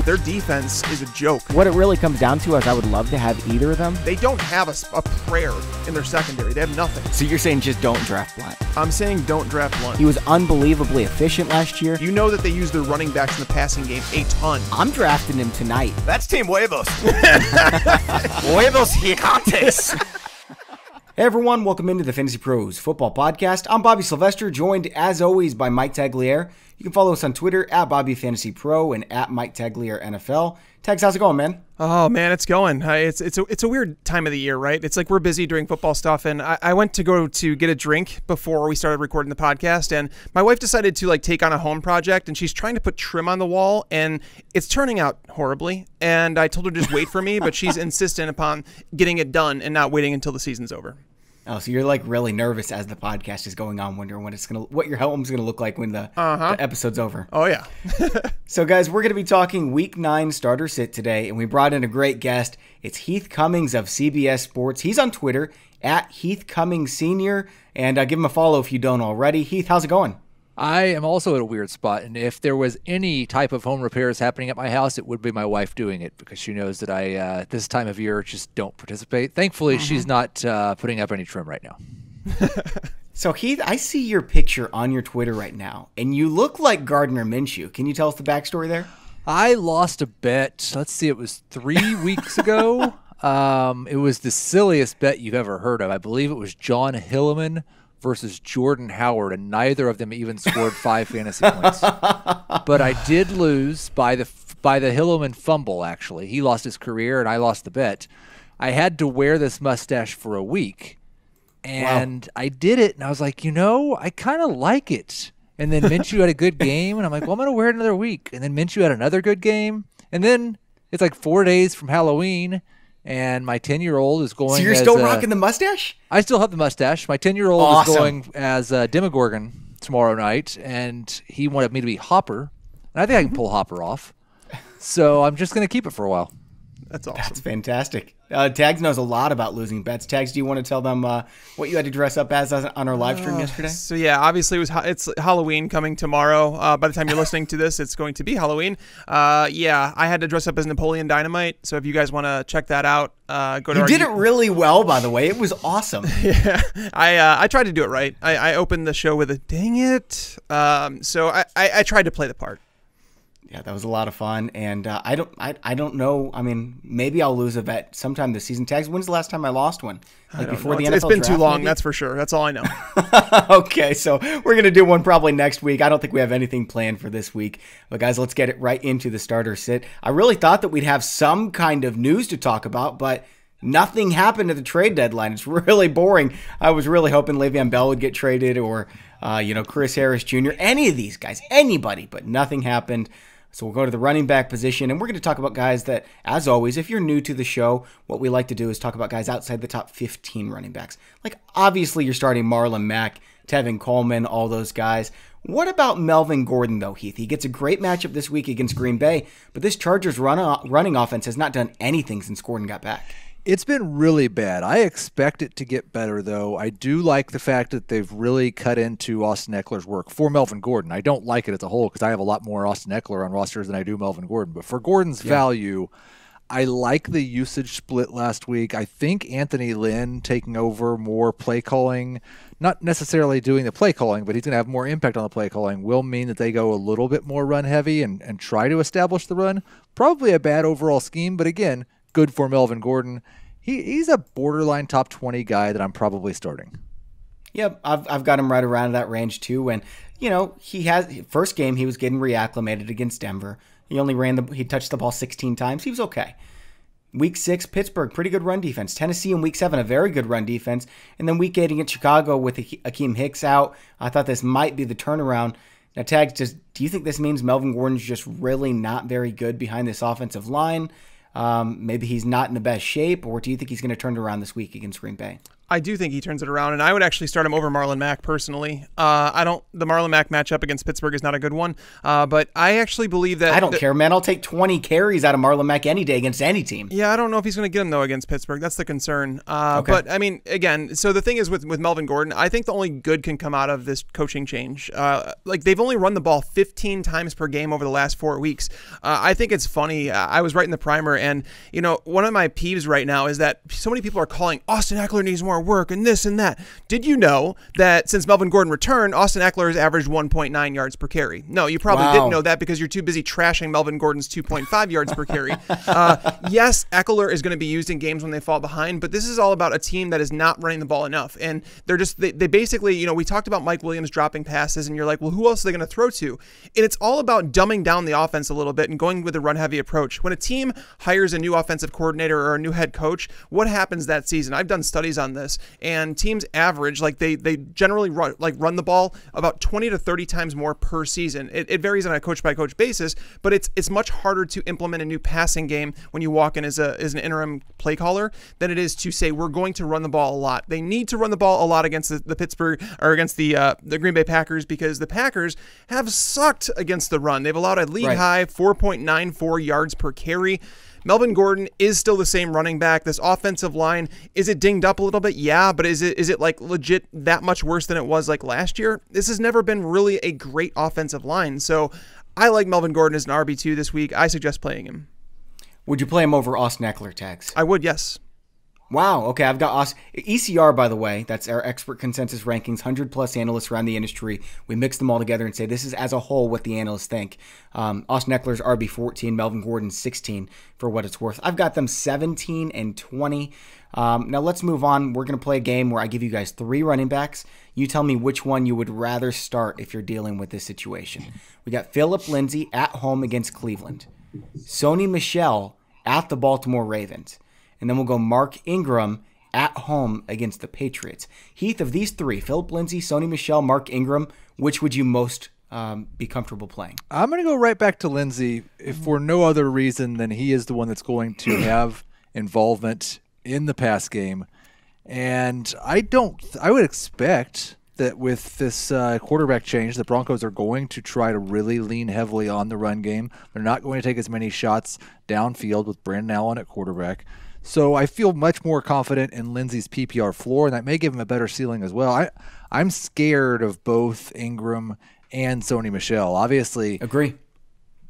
Their defense is a joke. What it really comes down to is I would love to have either of them. They don't have a prayer in their secondary. They have nothing. So you're saying just don't draft Blunt? I'm saying don't draft Blunt. He was unbelievably efficient last year. You know that they use their running backs in the passing game a ton. I'm drafting him tonight. That's Team Huevos. Huevos gigantes. Hey everyone, welcome into the Fantasy Pros Football Podcast. I'm Bobby Sylvester, joined as always by Mike Tagliere. You can follow us on Twitter at BobbyFantasyPro and at Mike Tagliere NFL. Tags, how's it going, man? Oh man, it's going. It's a weird time of the year, right? It's like we're busy doing football stuff, and I went to go to get a drink before we started recording the podcast, and my wife decided to take on a home project, and she's trying to put trim on the wall, and it's turning out horribly. And I told her to just wait for me, but she's insistent upon getting it done and not waiting until the season's over. Oh, so you're really nervous as the podcast is going on, wondering what your home's gonna look like when the episode's over. Oh yeah. So guys, we're gonna be talking Week 9 starter sit today, and we brought in a great guest. It's Heath Cummings of CBS Sports. He's on Twitter at Heath Cummings Senior, and give him a follow if you don't already. Heath, how's it going? I am also at a weird spot, and if there was any type of home repairs happening at my house, it would be my wife doing it because she knows that I, this time of year, just don't participate. Thankfully, she's not putting up any trim right now. So, Heath, I see your picture on your Twitter right now, and you look like Gardner Minshew. Can you tell us the backstory there? I lost a bet. Let's see, it was 3 weeks ago. It was the silliest bet you've ever heard of. I believe it was John Hilleman versus Jordan Howard, and neither of them even scored 5 fantasy points. But I did lose by the Hilleman fumble, actually. He lost his career, and I lost the bet. I had to wear this mustache for a week, and I did it, and I was like, I kind of like it. And then Minshew had a good game, and I'm like, well, I'm going to wear it another week. And then Minshew had another good game, and then it's like 4 days from Halloween, and my 10-year-old is going. So you're still rocking the mustache? I still have the mustache. My 10-year-old is going as Demogorgon tomorrow night, and he wanted me to be Hopper. And I think I can pull Hopper off. So I'm just going to keep it for a while. That's awesome. That's fantastic. Tags knows a lot about losing bets. Tags, do you want to tell them what you had to dress up as on our live stream yesterday? So yeah, obviously it's Halloween coming tomorrow. By the time you're listening to this, it's going to be Halloween. Yeah, I had to dress up as Napoleon Dynamite. So if you guys want to check that out, go to. You did it really well, by the way. It was awesome. Yeah, I tried to do it right. I opened the show with a dang it. So I tried to play the part. Yeah, that was a lot of fun, and I don't know. I mean, maybe I'll lose a bet sometime this season. Tags, when's the last time I lost one? Before the NFL It's been too long, maybe? That's for sure. That's all I know. Okay, so we're going to do one probably next week. I don't think we have anything planned for this week. But guys, let's get it right into the starter sit. I really thought that we'd have some kind of news to talk about, but nothing happened at the trade deadline. It's really boring. I was really hoping Le'Veon Bell would get traded or, Chris Harris Jr., any of these guys, anybody, but nothing happened. So we'll go to the running back position, and we're going to talk about guys that, as always, if you're new to the show, what we like to do is talk about guys outside the top 15 running backs. Like, obviously, you're starting Marlon Mack, Tevin Coleman, all those guys. What about Melvin Gordon, though, Heath? He gets a great matchup this week against Green Bay, but this Chargers running offense has not done anything since Gordon got back. It's been really bad. I expect it to get better, though. I do like the fact that they've really cut into Austin Eckler's work for Melvin Gordon. I don't like it as a whole because I have a lot more Austin Eckler on rosters than I do Melvin Gordon. But for Gordon's value, I like the usage split last week. I think Anthony Lynn taking over more play calling, not necessarily doing the play calling, but he's going to have more impact on the play calling, will mean that they go a little bit more run heavy and try to establish the run. Probably a bad overall scheme, but again, good for Melvin Gordon. He's a borderline top 20 guy that I'm probably starting. Yep, I've got him right around that range too. And first game he was getting reacclimated against Denver. He touched the ball 16 times. He was okay. Week 6, Pittsburgh, pretty good run defense. Tennessee in Week 7, a very good run defense. And then Week 8 against Chicago with Akeem Hicks out. I thought this might be the turnaround. Now, Tags, do you think this means Melvin Gordon's just really not very good behind this offensive line? Maybe he's not in the best shape, or do you think he's going to turn it around this week against Green Bay? I do think he turns it around, and I would actually start him over Marlon Mack personally. The Marlon Mack matchup against Pittsburgh is not a good one, but I actually believe that I don't care, man. I'll take 20 carries out of Marlon Mack any day against any team. Yeah, I don't know if he's going to get him though against Pittsburgh. That's the concern. Okay. But I mean, again, so the thing is with Melvin Gordon, I think the only good can come out of this coaching change. Like they've only run the ball 15 times per game over the last 4 weeks. I think it's funny. I was writing the primer, and one of my peeves right now is that so many people are calling Austin Eckler needs more work and this and that. Did you know that since Melvin Gordon returned, Austin Eckler has averaged 1.9 yards per carry? No, you probably didn't know that because you're too busy trashing Melvin Gordon's 2.5 yards per carry. Yes, Eckler is going to be used in games when they fall behind, but this is all about a team that is not running the ball enough. And they basically, we talked about Mike Williams dropping passes, and you're like, well, who else are they going to throw to? And it's all about dumbing down the offense a little bit and going with a run-heavy approach. When a team hires a new offensive coordinator or a new head coach, what happens that season? I've done studies on this, and teams average, like they generally run the ball about 20 to 30 times more per season. It varies on a coach-by-coach basis, but it's much harder to implement a new passing game when you walk in as an interim play caller than it is to say we're going to run the ball a lot. They need to run the ball a lot against the Pittsburgh or against the Green Bay Packers because the Packers have sucked against the run. They've allowed a league-high 4.94 yards per carry. Melvin Gordon is still the same running back. This offensive line, is it dinged up a little bit? Yeah, but is it like legit that much worse than it was like last year? This has never been really a great offensive line. So I like Melvin Gordon as an RB2 this week. I suggest playing him. Would you play him over Austin Eckler, Tags? I would, yes. Wow. Okay, I've got Austin. ECR, by the way, that's our expert consensus rankings, 100-plus analysts around the industry. We mix them all together and say this is as a whole what the analysts think. Austin Eckler's RB14, Melvin Gordon's 16 for what it's worth. I've got them 17 and 20. Now let's move on. We're going to play a game where I give you guys 3 running backs. You tell me which one you would rather start if you're dealing with this situation. We got Phillip Lindsey at home against Cleveland. Sony Michel at the Baltimore Ravens. And then we'll go Mark Ingram at home against the Patriots. Heath, of these 3, Phillip Lindsey, Sony Michel, Mark Ingram, which would you most be comfortable playing? I'm going to go right back to Lindsey, if for no other reason than he is the one that's going to have involvement in the pass game. And I would expect that with this quarterback change, the Broncos are going to try to really lean heavily on the run game. They're not going to take as many shots downfield with Brandon Allen at quarterback. So I feel much more confident in Lindsey's PPR floor, and that may give him a better ceiling as well. I'm scared of both Ingram and Sony Michel. Obviously, agree.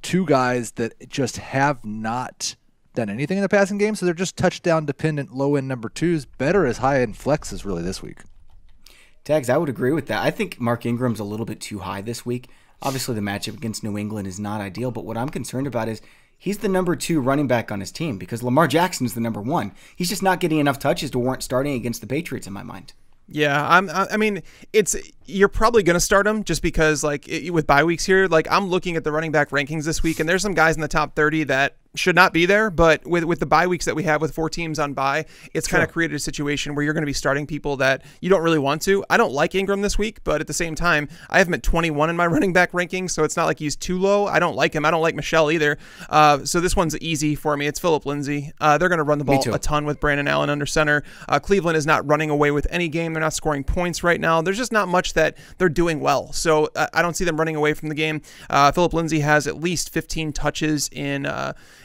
2 guys that just have not done anything in the passing game, so they're just touchdown-dependent low-end number 2s, better as high-end flexes really this week. Tags, I would agree with that. I think Mark Ingram's a little bit too high this week. Obviously, the matchup against New England is not ideal, but what I'm concerned about is he's the number 2 running back on his team because Lamar Jackson is the number 1. He's just not getting enough touches to warrant starting against the Patriots in my mind. Yeah, I mean, you're probably going to start him just because, with bye weeks here, I'm looking at the running back rankings this week, and there's some guys in the top 30 that should not be there, but with the bye weeks that we have with 4 teams on bye, it's kind of created a situation where you're going to be starting people that you don't really want to. I don't like Ingram this week, but at the same time, I have him at 21 in my running back rankings, so it's not like he's too low. I don't like him. I don't like Michelle either. So this one's easy for me. It's Phillip Lindsey. They're going to run the ball a ton with Brandon Allen under center. Cleveland is not running away with any game. They're not scoring points right now. There's just not much that they're doing well. So I don't see them running away from the game. Phillip Lindsey has at least 15 touches in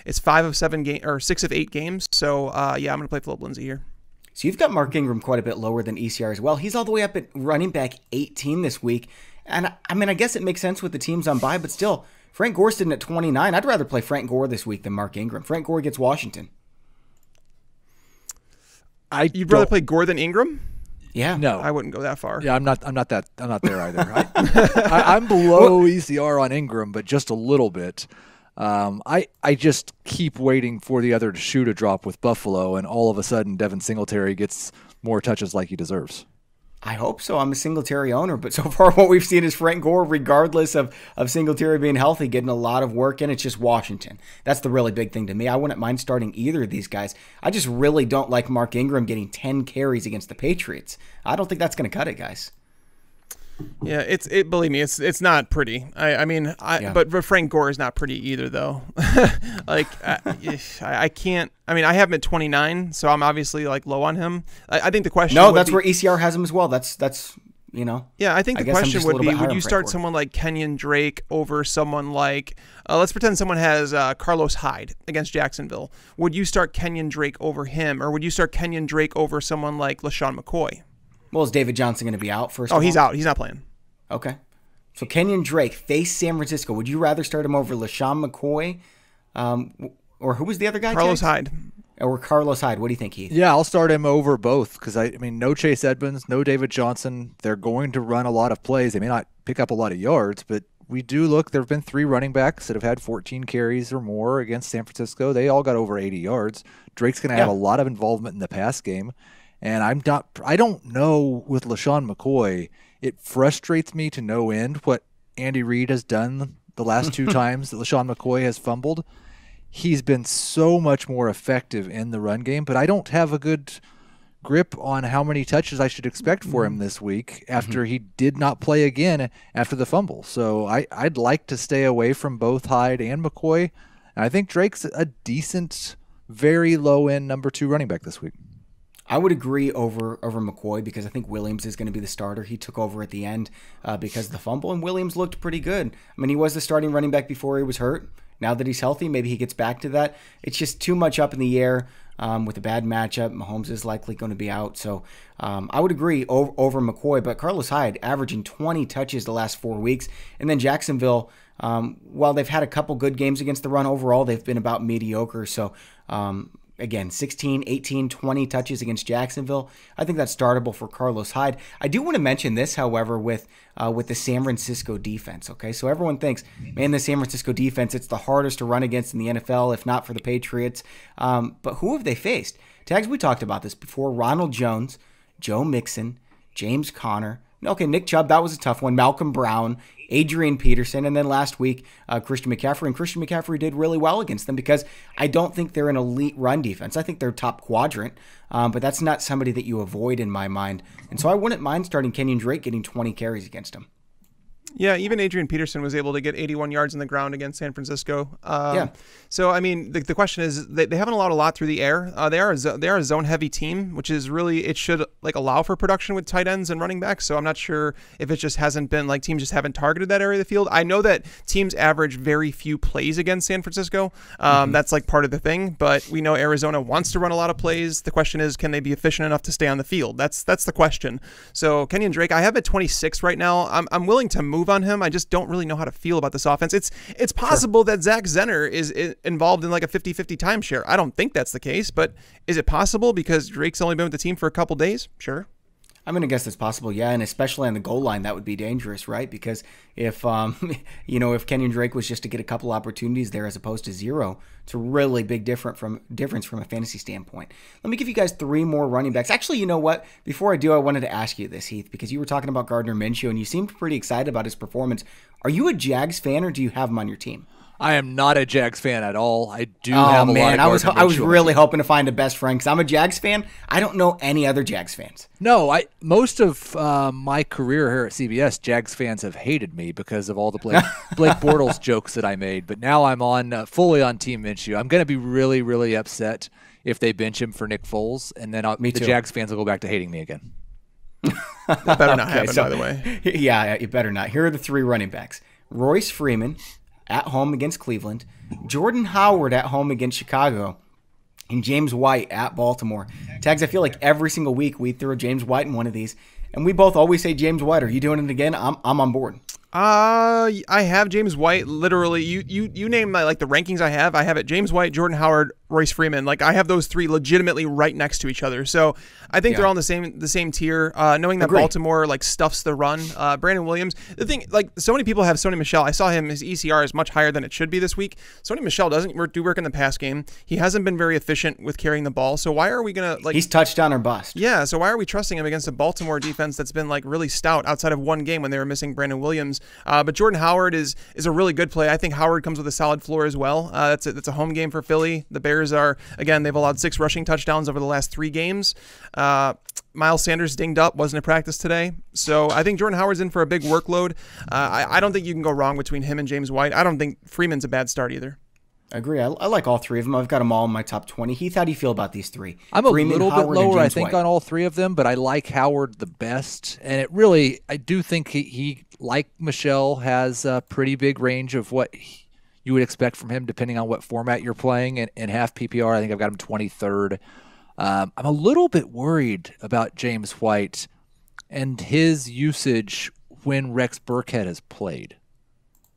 it's 5 of 7 games or 6 of 8 games. So yeah, I'm going to play Phillip Lindsey here. So you've got Mark Ingram quite a bit lower than ECR as well. He's all the way up at running back 18 this week. And I mean, I guess it makes sense with the teams on bye, but still, Frank Gore's sitting at 29. I'd rather play Frank Gore this week than Mark Ingram. Frank Gore gets Washington. You'd rather play Gore than Ingram? Yeah. No. I wouldn't go that far. Yeah, I'm not there either. I'm below ECR on Ingram, but just a little bit. I just keep waiting for the other shoe to drop with Buffalo, and all of a sudden Devin Singletary gets more touches like he deserves. I hope so. I'm a Singletary owner, but so far what we've seen is Frank Gore, regardless of Singletary being healthy, getting a lot of work in. It's just Washington. That's the really big thing to me. I wouldn't mind starting either of these guys. I just really don't like Mark Ingram getting 10 carries against the Patriots. I don't think that's going to cut it, guys. Yeah, believe me, it's not pretty. But Frank Gore is not pretty either, though. Like I can't. I mean, I have him at 29, so I'm obviously like low on him. I think the question. No, that's where ECR has him as well. That's Yeah, I think the question would be: would you start someone like Kenyan Drake over someone like? Let's pretend someone has Carlos Hyde against Jacksonville. Would you start Kenyan Drake over him, or would you start Kenyan Drake over someone like LeSean McCoy? Well, is David Johnson going to be out first? Oh, he's out. He's not playing. Okay. So Kenyan Drake face San Francisco. Would you rather start him over LeSean McCoy, or who was the other guy? Carlos Hyde. Or Carlos Hyde. What do you think, Heath? Yeah, I'll start him over both because I mean, no Chase Edmonds, no David Johnson. They're going to run a lot of plays. They may not pick up a lot of yards, but we do look. There have been 3 running backs that have had 14 carries or more against San Francisco. They all got over 80 yards. Drake's going to have a lot of involvement in the pass game. And I don't know with LeSean McCoy, it frustrates me to no end what Andy Reid has done the last 2 times that LeSean McCoy has fumbled. He's been so much more effective in the run game, but I don't have a good grip on how many touches I should expect for him this week after he did not play again after the fumble. So I'd like to stay away from both Hyde and McCoy. And I think Drake's a decent, very low-end number 2 running back this week. I would agree over McCoy because I think Williams is going to be the starter. He took over at the end because of the fumble, and Williams looked pretty good. I mean, he was the starting running back before he was hurt. Now that he's healthy, maybe he gets back to that. It's just too much up in the air with a bad matchup. Mahomes is likely going to be out. So I would agree over McCoy, but Carlos Hyde averaging 20 touches the last 4 weeks. And then Jacksonville, while they've had a couple good games against the run, overall they've been about mediocre. So again, 16, 18, 20 touches against Jacksonville. I think that's startable for Carlos Hyde. I do want to mention this, however, with the San Francisco defense. Okay, so everyone thinks, man, the San Francisco defense, it's the hardest to run against in the NFL, if not for the Patriots. But who have they faced? Tags, we talked about this before. Ronald Jones, Joe Mixon, James Conner. Okay, Nick Chubb, that was a tough one. Malcolm Brown, Adrian Peterson, and then last week, Christian McCaffrey. And Christian McCaffrey did really well against them because I don't think they're an elite run defense. I think they're top quadrant, but that's not somebody that you avoid in my mind. And so I wouldn't mind starting Kenyan Drake getting 20 carries against him. Yeah, even Adrian Peterson was able to get 81 yards in the ground against San Francisco. So, I mean, the question is they haven't allowed a lot through the air. They are a zone-heavy team, which is really, it should like allow for production with tight ends and running backs. So I'm not sure if it just hasn't been, like teams just haven't targeted that area of the field. I know that teams average very few plays against San Francisco. That's like part of the thing. But we know Arizona wants to run a lot of plays. The question is, can they be efficient enough to stay on the field? That's the question. So Kenyan Drake, I have at 26 right now. I'm willing to move on him. I just don't really know how to feel about this offense. It's possible that Zach Zenner is involved in like a 50-50 timeshare. I don't think that's the case, but is it possible because Drake's only been with the team for a couple days? Sure. I'm going to guess it's possible, yeah, and especially on the goal line, that would be dangerous, right? Because if if Kenyan Drake was just to get a couple opportunities there as opposed to 0, it's a really big difference from a fantasy standpoint. Let me give you guys 3 more running backs. Actually, you know what? Before I do, I wanted to ask you this, Heath, because you were talking about Gardner Minshew, and you seemed pretty excited about his performance. Are you a Jags fan, or do you have him on your team? I am not a Jags fan at all. I do have a lot of I was really hoping to find a best friend because I'm a Jags fan. I don't know any other Jags fans. No, most of my career here at CBS, Jags fans have hated me because of all the Blake Bortles jokes that I made. But now I'm on fully on Team Minshew. I'm going to be really, really upset if they bench him for Nick Foles, and then the Jags fans will go back to hating me again. That better not happen, by the way. Yeah, it better not. Here are the 3 running backs. Royce Freeman at home against Cleveland, Jordan Howard at home against Chicago, and James White at Baltimore. Tags, I feel like every single week we throw James White in one of these, and we both always say James White. Are you doing it again? I'm on board. I have James White. Literally, you name the rankings I have it James White, Jordan Howard, Royce Freeman. Like I have those 3 legitimately right next to each other. So I think they're all in the same tier. Knowing that Baltimore stuffs the run. Brandon Williams. The thing, so many people have Sony Michel. I saw his ECR is much higher than it should be this week. Sony Michel doesn't do work in the pass game. He hasn't been very efficient with carrying the ball. So why are we gonna He's touchdown or bust. Yeah. So why are we trusting him against a Baltimore defense that's been really stout outside of one game when they were missing Brandon Williams? But Jordan Howard is a really good play. I think Howard comes with a solid floor as well. That's a home game for Philly. The Bears are, again, they've allowed 6 rushing touchdowns over the last 3 games. Miles Sanders dinged up, wasn't at practice today. So I think Jordan Howard's in for a big workload. I don't think you can go wrong between him and James White. I don't think Freeman's a bad start either. I agree. I like all three of them. I've got them all in my top 20. Heath, how do you feel about these three? I'm a Freeman, little Howard, bit lower, I and James think, White. on all three of them, but I like Howard the best. And it really, I do think he like Michelle, has a pretty big range of what you would expect from him depending on what format you're playing. In half PPR, I think I've got him 23rd. I'm a little bit worried about James White and his usage when Rex Burkhead has played.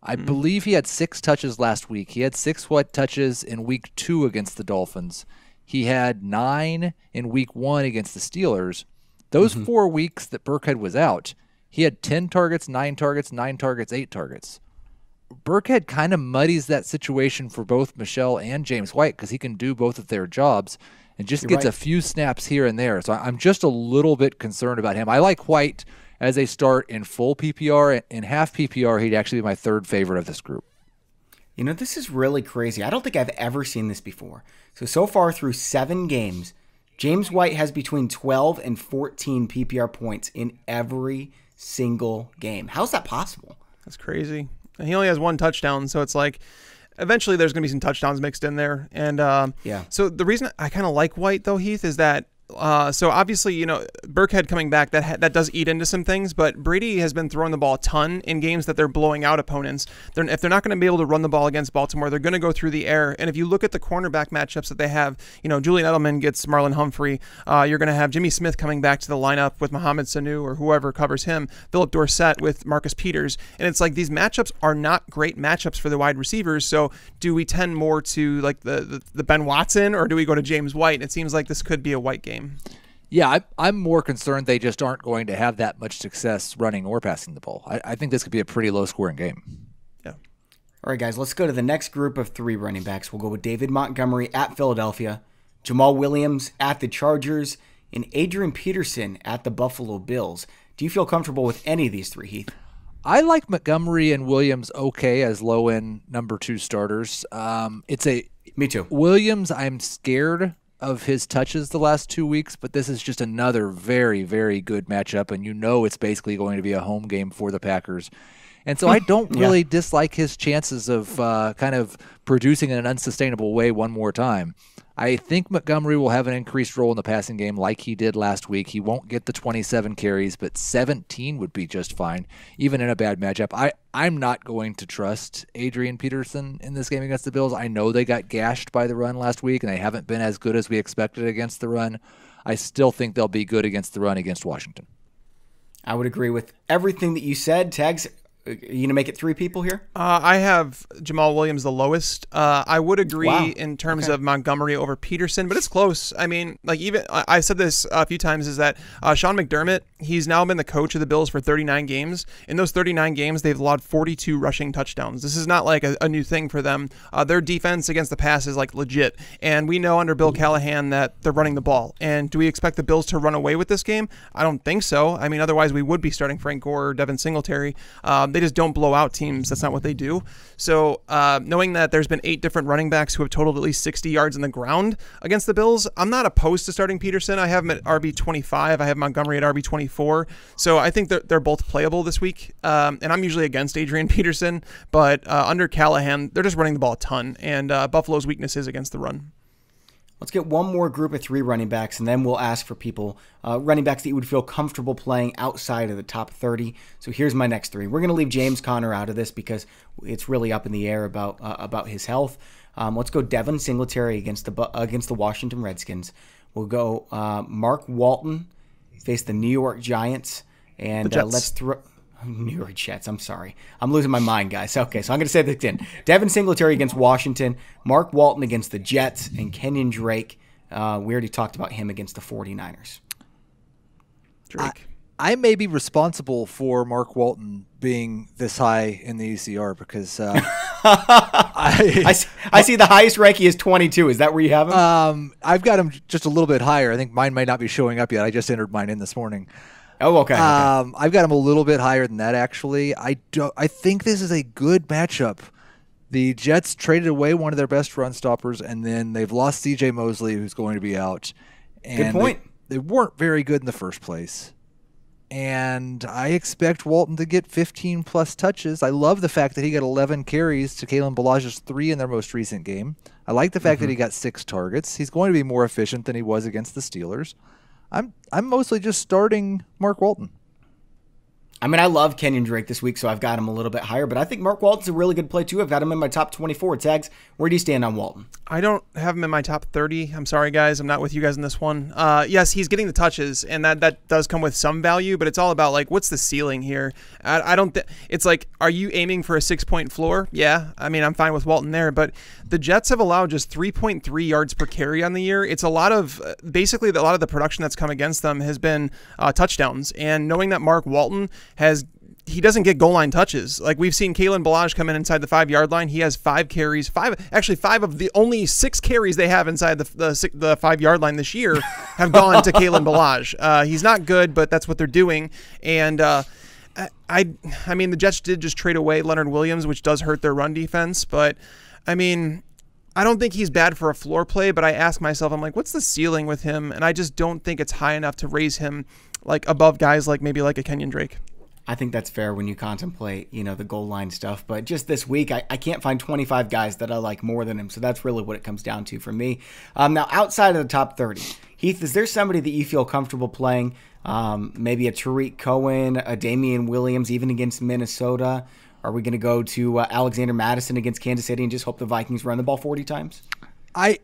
I believe he had 6 touches last week. He had 6 touches in week 2 against the Dolphins. He had 9 in week 1 against the Steelers. Those 4 weeks that Burkhead was out, he had 10 targets, 9 targets, 9 targets, 8 targets. Burkhead kind of muddies that situation for both Michelle and James White because he can do both of their jobs and just gets a few snaps here and there. So I'm just a little bit concerned about him. I like White as a start in full PPR. In half PPR, he'd actually be my 3rd favorite of this group. You know, this is really crazy. I don't think I've ever seen this before. So far through 7 games, James White has between 12 and 14 PPR points in every single game. How's that possible? That's crazy. And he only has 1 touchdown, so it's like eventually there's going to be some touchdowns mixed in there. And so the reason I kind of like White, though, Heath, is that so obviously, you know, Burkhead coming back, that does eat into some things, but Brady has been throwing the ball a ton in games that they're blowing out opponents. If they're not going to be able to run the ball against Baltimore, they're going to go through the air. And if you look at the cornerback matchups that they have, you know, Julian Edelman gets Marlon Humphrey. You're going to have Jimmy Smith coming back to the lineup with Mohamed Sanu or whoever covers him, Philip Dorsett with Marcus Peters. And it's like these matchups are not great matchups for the wide receivers. So do we tend more to like the Ben Watson, or do we go to James White? It seems like this could be a White game. Yeah, I'm more concerned they just aren't going to have that much success running or passing the ball. I think this could be a pretty low-scoring game. Yeah. All right, guys, let's go to the next group of 3 running backs. We'll go with David Montgomery at Philadelphia, Jamal Williams at the Chargers, and Adrian Peterson at the Buffalo Bills. Do you feel comfortable with any of these 3, Heath? I like Montgomery and Williams okay as low-end number 2 starters. Me too. Williams, I'm scared of his touches the last 2 weeks, but this is just another very, very good matchup, and you know it's basically going to be a home game for the Packers. And so I don't really dislike his chances of kind of producing in an unsustainable way one more time. I think Montgomery will have an increased role in the passing game like he did last week. He won't get the 27 carries, but 17 would be just fine, even in a bad matchup. I'm not going to trust Adrian Peterson in this game against the Bills. I know they got gashed by the run last week, and they haven't been as good as we expected against the run. I still think they'll be good against the run against Washington. I would agree with everything that you said. Tags, are you going to make it 3 people here? I have Jamal Williams the lowest. I would agree in terms of Montgomery over Peterson, but it's close. I mean, like even I said this a few times, is that Shaun McDermott, he's now been the coach of the Bills for 39 games. In those 39 games, they've allowed 42 rushing touchdowns. This is not like a new thing for them. Their defense against the pass is like legit. And we know under Bill Callahan that they're running the ball. And do we expect the Bills to run away with this game? I don't think so. I mean, otherwise we would be starting Frank Gore or Devin Singletary. They just don't blow out teams. That's not what they do. So knowing that there's been 8 different running backs who have totaled at least 60 yards in the ground against the Bills, I'm not opposed to starting Peterson. I have him at RB25. I have Montgomery at RB24. So I think they're both playable this week. And I'm usually against Adrian Peterson, but under Callahan, they're just running the ball a ton. And Buffalo's weakness is against the run. Let's get one more group of 3 running backs, and then we'll ask for people, running backs that you would feel comfortable playing outside of the top 30. So here's my next 3. We're going to leave James Conner out of this because it's really up in the air about his health. Let's go Devin Singletary against the Washington Redskins. We'll go Mark Walton face the New York Giants, and let's throw New York Jets. I'm sorry. I'm losing my mind, guys. Okay, so I'm going to say this again. Devin Singletary against Washington, Mark Walton against the Jets, and Kenyan Drake. We already talked about him against the 49ers. Drake. I may be responsible for Mark Walton being this high in the ECR because I see the highest rank he is 22. Is that where you have him? I've got him just a little bit higher. I think mine might not be showing up yet. I just entered mine in this morning. Oh, okay. I've got him a little bit higher than that, actually. I think this is a good matchup. The Jets traded away one of their best run stoppers, and then they've lost C.J. Mosley, who's going to be out. And good point. They weren't very good in the first place. And I expect Walton to get 15-plus touches. I love the fact that he got 11 carries to Kalen Ballage's 3 in their most recent game. I like the fact that he got 6 targets. He's going to be more efficient than he was against the Steelers. I'm mostly just starting Mark Walton. I mean, I love Kenyan Drake this week, so I've got him a little bit higher, but I think Mark Walton's a really good play, too. I've got him in my top 24. Tags, where do you stand on Walton? I don't have him in my top 30. I'm sorry, guys. I'm not with you guys in this one. Yes, he's getting the touches, and that does come with some value, but it's all about, like, what's the ceiling here? I don't it's like, are you aiming for a 6-point floor? Yeah. I mean, I'm fine with Walton there, but the Jets have allowed just 3.3 yards per carry on the year. It's a lot of, basically, a lot of the production that's come against them has been touchdowns, and knowing that Mark Walton he doesn't get goal line touches. Like, we've seen Kalen Ballage come in inside the 5-yard line. He has 5 carries, 5 of the only 6 carries they have inside the 5-yard line this year have gone to Kalen Ballage. He's not good, but that's what they're doing. And I mean, the Jets did just trade away Leonard Williams, which does hurt their run defense. But I mean, I don't think he's bad for a floor play, but I ask myself, I'm like, what's the ceiling with him? And I just don't think it's high enough to raise him like above guys like maybe like a Kenyan Drake. I think that's fair when you contemplate, the goal line stuff. But just this week, I can't find 25 guys that I like more than him. So that's really what it comes down to for me. Now, outside of the top 30, Heath, is there somebody that you feel comfortable playing? Maybe a Tariq Cohen, a Damian Williams, even against Minnesota? Are we going to go to Alexander Madison against Kansas City and just hope the Vikings run the ball 40 times? I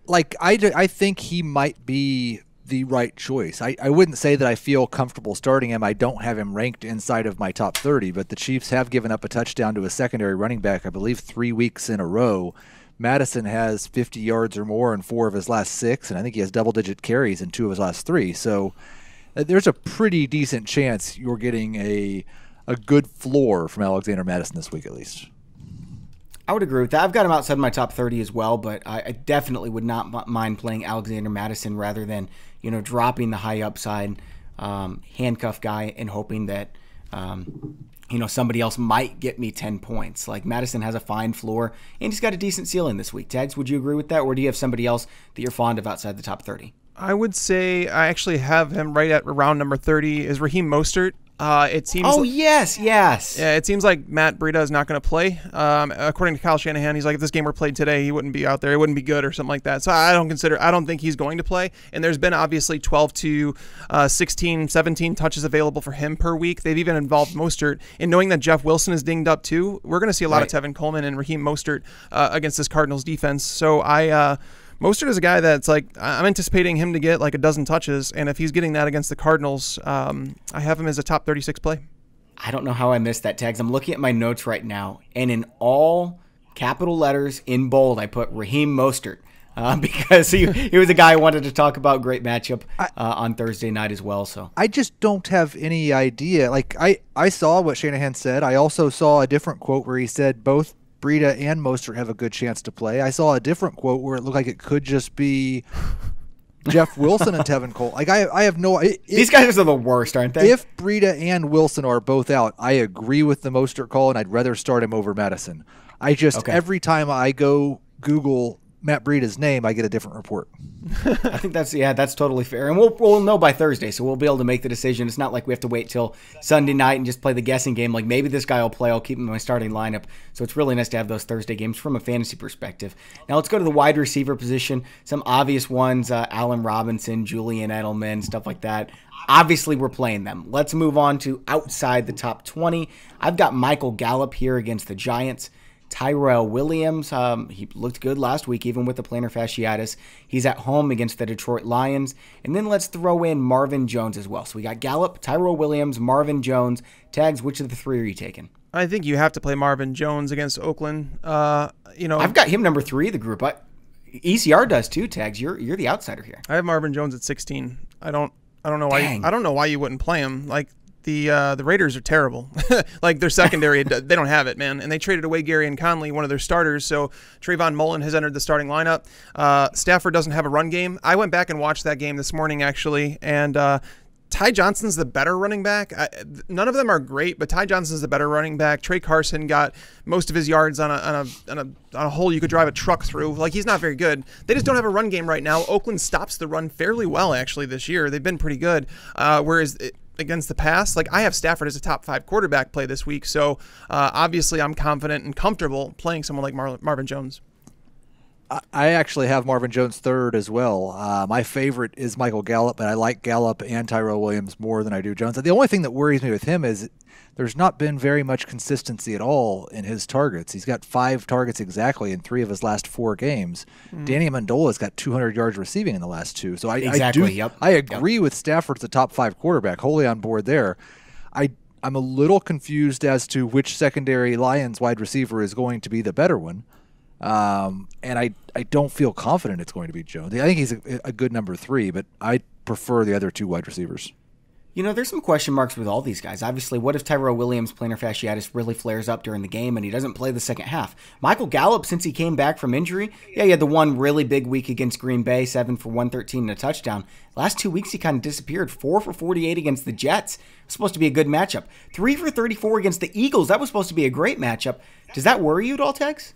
think he might be the right choice. I wouldn't say that I feel comfortable starting him. I don't have him ranked inside of my top 30, but the Chiefs have given up a touchdown to a secondary running back, I believe 3 weeks in a row. Madison has 50 yards or more in 4 of his last 6, and I think he has double-digit carries in 2 of his last 3. So there's a pretty decent chance you're getting a good floor from Alexander Madison this week at least. I would agree with that. I've got him outside my top 30 as well, but I definitely would not mind playing Alexander Madison rather than, dropping the high upside handcuff guy and hoping that, somebody else might get me 10 points. Like, Madison has a fine floor, and he's got a decent ceiling this week. Tags, would you agree with that, or do you have somebody else that you're fond of outside the top 30? I would say I actually have him right at around number 30 is Raheem Mostert. It seems. Oh, yes. Yeah, it seems like Matt Breida is not going to play. According to Kyle Shanahan, he's like, if this game were played today, he wouldn't be out there. It wouldn't be good or something like that. So I don't think he's going to play. And there's been obviously 12 to 16, 17 touches available for him per week. They've even involved Mostert. And knowing that Jeff Wilson is dinged up too, we're going to see a lot of Tevin Coleman and Raheem Mostert against this Cardinals defense. So Mostert is a guy that's like, I'm anticipating him to get like a dozen touches, and if he's getting that against the Cardinals, I have him as a top 36 play. I don't know how I missed that, Tags. I'm looking at my notes right now, and in all capital letters in bold, I put Raheem Mostert because he was a guy I wanted to talk about. Great matchup on Thursday night as well. So I just don't have any idea. Like, I saw what Shanahan said. I also saw a different quote where he said both Breida and Mostert have a good chance to play. I saw a different quote where it looked like it could just be Jeff Wilson and Tevin Cole. Like, I have no. These guys are the worst, aren't they? If Breida and Wilson are both out, I agree with the Mostert call, and I'd rather start him over Madison. Every time I go Google Matt Breida's name, I get a different report. I think that's totally fair. And we'll know by Thursday, so we'll be able to make the decision. It's not like we have to wait till Sunday night and just play the guessing game. Like, maybe this guy will play, I'll keep him in my starting lineup. So it's really nice to have those Thursday games from a fantasy perspective. Now let's go to the wide receiver position. Some obvious ones, Allen Robinson, Julian Edelman, stuff like that. Obviously, we're playing them. Let's move on to outside the top 20. I've got Michael Gallup here against the Giants. Tyrell Williams, he looked good last week, even with the plantar fasciitis. He's at home against the Detroit Lions. And then let's throw in Marvin Jones as well. So we got Gallup, Tyrell Williams, Marvin Jones. Tags, which of the 3 are you taking? I think you have to play Marvin Jones against Oakland. I've got him number 3 of the group. ECR does too, Tags. You're the outsider here. I have Marvin Jones at 16. I don't know why. I don't know why you wouldn't play him. Like, the Raiders are terrible. Like, their secondary, they don't have it, man. And they traded away Gary and Conley, one of their starters. So Trayvon Mullen has entered the starting lineup. Stafford doesn't have a run game. I went back and watched that game this morning, actually, and Ty Johnson's the better running back. None of them are great, but Ty Johnson's the better running back. Trey Carson got most of his yards on a hole you could drive a truck through. Like, he's not very good. They just don't have a run game right now. Oakland stops the run fairly well, actually, this year. They've been pretty good. Whereas against the pass, like, I have Stafford as a top 5 quarterback play this week. So obviously I'm confident and comfortable playing someone like Marvin Jones. I actually have Marvin Jones third as well. My favorite is Michael Gallup, but I like Gallup and Tyrell Williams more than I do Jones. The only thing that worries me with him is there's not been very much consistency at all in his targets. He's got 5 targets exactly in 3 of his last 4 games. Danny Amendola's got 200 yards receiving in the last 2. So I agree with Stafford's a top 5 quarterback, wholly on board there. I'm a little confused as to which secondary Lions wide receiver is going to be the better one. And I don't feel confident it's going to be Jones. I think he's a good number 3, but I prefer the other 2 wide receivers. You know, there's some question marks with all these guys. Obviously, what if Tyrell Williams' plantar fasciitis really flares up during the game and he doesn't play the second half? Michael Gallup, since he came back from injury, he had the one really big week against Green Bay, 7 for 113 and a touchdown. Last 2 weeks, he kind of disappeared. 4 for 48 against the Jets. Supposed to be a good matchup. 3 for 34 against the Eagles. That was supposed to be a great matchup. Does that worry you at all, Tex?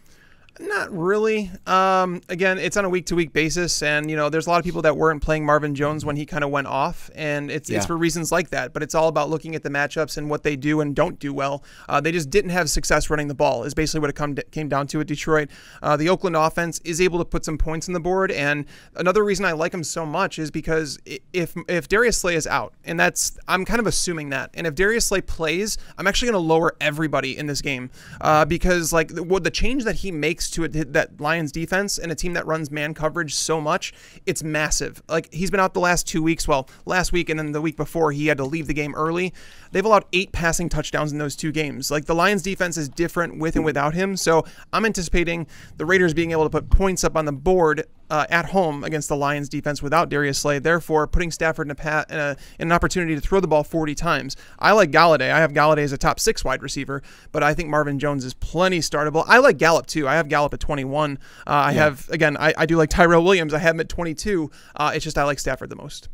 Not really. Again, it's on a week-to-week basis, and there's a lot of people that weren't playing Marvin Jones when he kind of went off, and it's for reasons like that. But it's all about looking at the matchups and what they do and don't do well. They just didn't have success running the ball, is basically what it came down to at Detroit. The Oakland offense is able to put some points on the board, and another reason I like him so much is because if Darius Slay is out, and I'm kind of assuming that, and if Darius Slay plays, I'm actually going to lower everybody in this game because the change that he makes to that Lions defense and a team that runs man coverage so much, it's massive. Like, he's been out the last 2 weeks. Well, last week and then the week before, he had to leave the game early. They've allowed 8 passing touchdowns in those 2 games. Like, the Lions defense is different with and without him. So I'm anticipating the Raiders being able to put points up on the board at home against the Lions defense without Darius Slay, therefore putting Stafford in an opportunity to throw the ball 40 times. I like Galladay. I have Galladay as a top 6 wide receiver, but I think Marvin Jones is plenty startable. I like Gallup too. I have Gallup at 21. I do like Tyrell Williams. I have him at 22. It's just I like Stafford the most.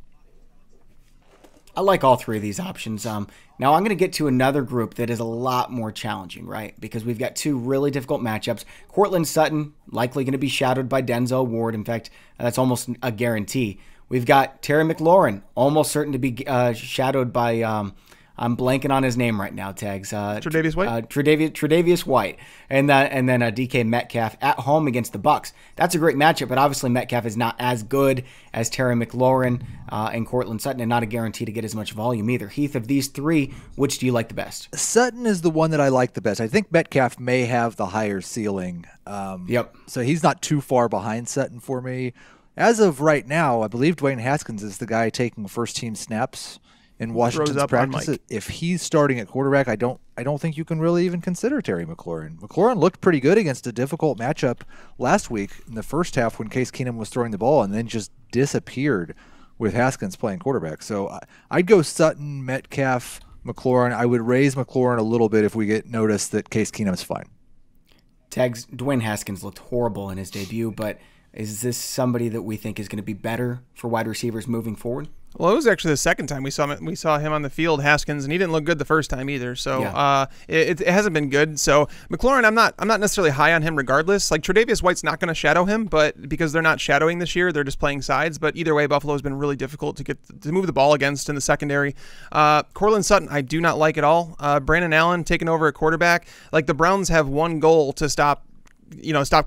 I like all 3 of these options. Now I'm going to get to another group that is a lot more challenging, right? Because we've got 2 really difficult matchups. Courtland Sutton, likely going to be shadowed by Denzel Ward. In fact, that's almost a guarantee. We've got Terry McLaurin, almost certain to be shadowed by I'm blanking on his name right now, Tags. Tre'Davious White? Tre'Davious White. And then DK Metcalf at home against the Bucs. That's a great matchup, but obviously Metcalf is not as good as Terry McLaurin and Courtland Sutton, and not a guarantee to get as much volume either. Heath, of these 3, which do you like the best? Sutton is the one that I like the best. I think Metcalf may have the higher ceiling. So he's not too far behind Sutton for me. As of right now, I believe Dwayne Haskins is the guy taking first-team snaps in Washington's practice. If he's starting at quarterback, I don't think you can really even consider Terry McLaurin. McLaurin looked pretty good against a difficult matchup last week in the first half when Case Keenum was throwing the ball, and then just disappeared with Haskins playing quarterback. So I'd go Sutton, Metcalf, McLaurin. I would raise McLaurin a little bit if we get notice that Case Keenum's fine. Tags, Dwayne Haskins looked horrible in his debut, but is this somebody that we think is going to be better for wide receivers moving forward? Well, it was actually the second time we saw him on the field, Haskins, and he didn't look good the first time either. So it hasn't been good. So McLaurin, I'm not necessarily high on him regardless. Like, Tre'Davious White's not going to shadow him, but because they're not shadowing this year, they're just playing sides. But either way, Buffalo's been really difficult to move the ball against in the secondary. Courtland Sutton, I do not like at all. Brandon Allen taking over at quarterback. Like, the Browns have one goal to stop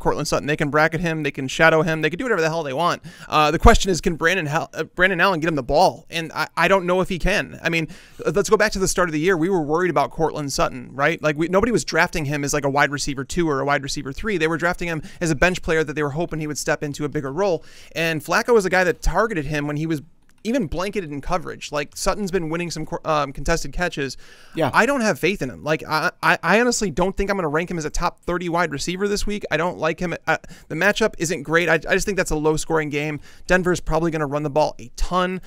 Courtland Sutton. They can bracket him, they can shadow him, they can do whatever the hell they want. The question is, can Brandon Allen get him the ball? And I don't know if he can. I mean, let's go back to the start of the year. We were worried about Courtland Sutton, right? Like, nobody was drafting him as like a wide receiver 2 or a wide receiver 3. They were drafting him as a bench player that they were hoping he would step into a bigger role. And Flacco was a guy that targeted him when he was even blanketed in coverage. Like, Sutton's been winning some contested catches. Yeah, I don't have faith in him. Like, I honestly don't think I'm going to rank him as a top 30 wide receiver this week. I don't like him. The matchup isn't great. I just think that's a low-scoring game. Denver's probably going to run the ball a ton.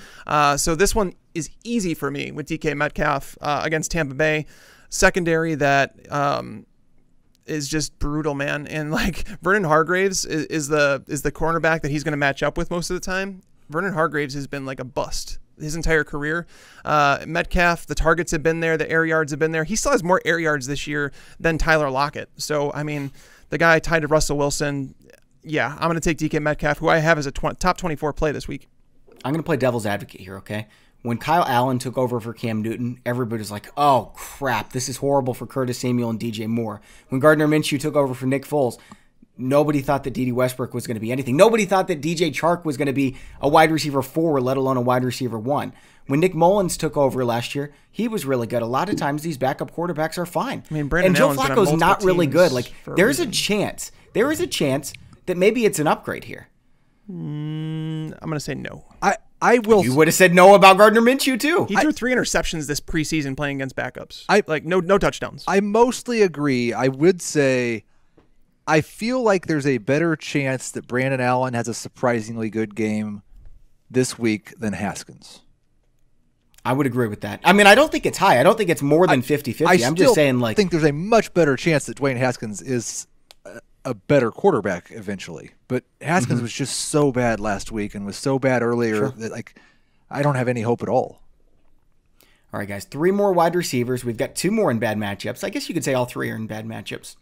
So this one is easy for me with DK Metcalf against Tampa Bay. Secondary that is just brutal, man. And like, Vernon Hargreaves is the cornerback that he's going to match up with most of the time. Vernon Hargreaves has been like a bust his entire career. Metcalf, the targets have been there, the air yards have been there. He still has more air yards this year than Tyler Lockett. So, I mean, the guy tied to Russell Wilson. Yeah, I'm going to take DK Metcalf, who I have as a top 24 play this week. I'm going to play devil's advocate here, okay? When Kyle Allen took over for Cam Newton, everybody was like, oh, crap, this is horrible for Curtis Samuel and DJ Moore. When Gardner Minshew took over for Nick Foles, nobody thought that D.D. Westbrook was going to be anything. Nobody thought that DJ Chark was going to be a wide receiver 4, let alone a wide receiver 1. When Nick Mullins took over last year, he was really good. A lot of times these backup quarterbacks are fine. I mean, Brandon and Joe Allen's been on Flacco's not multiple really teams good. Like, for a there's a reason. chance. There is a chance that maybe it's an upgrade here. I'm going to say no. I will. You would have said no about Gardner Minshew, too. He threw 3 interceptions this preseason playing against backups. No touchdowns. I mostly agree. I would say I feel like there's a better chance that Brandon Allen has a surprisingly good game this week than Haskins. I would agree with that. I mean, I don't think it's high. I don't think it's more than 50-50. I'm just saying, like, I think there's a much better chance that Dwayne Haskins is a better quarterback eventually. But Haskins was just so bad last week and was so bad earlier that, like, I don't have any hope at all. All right, guys, 3 more wide receivers. We've got 2 more in bad matchups. I guess you could say all 3 are in bad matchups.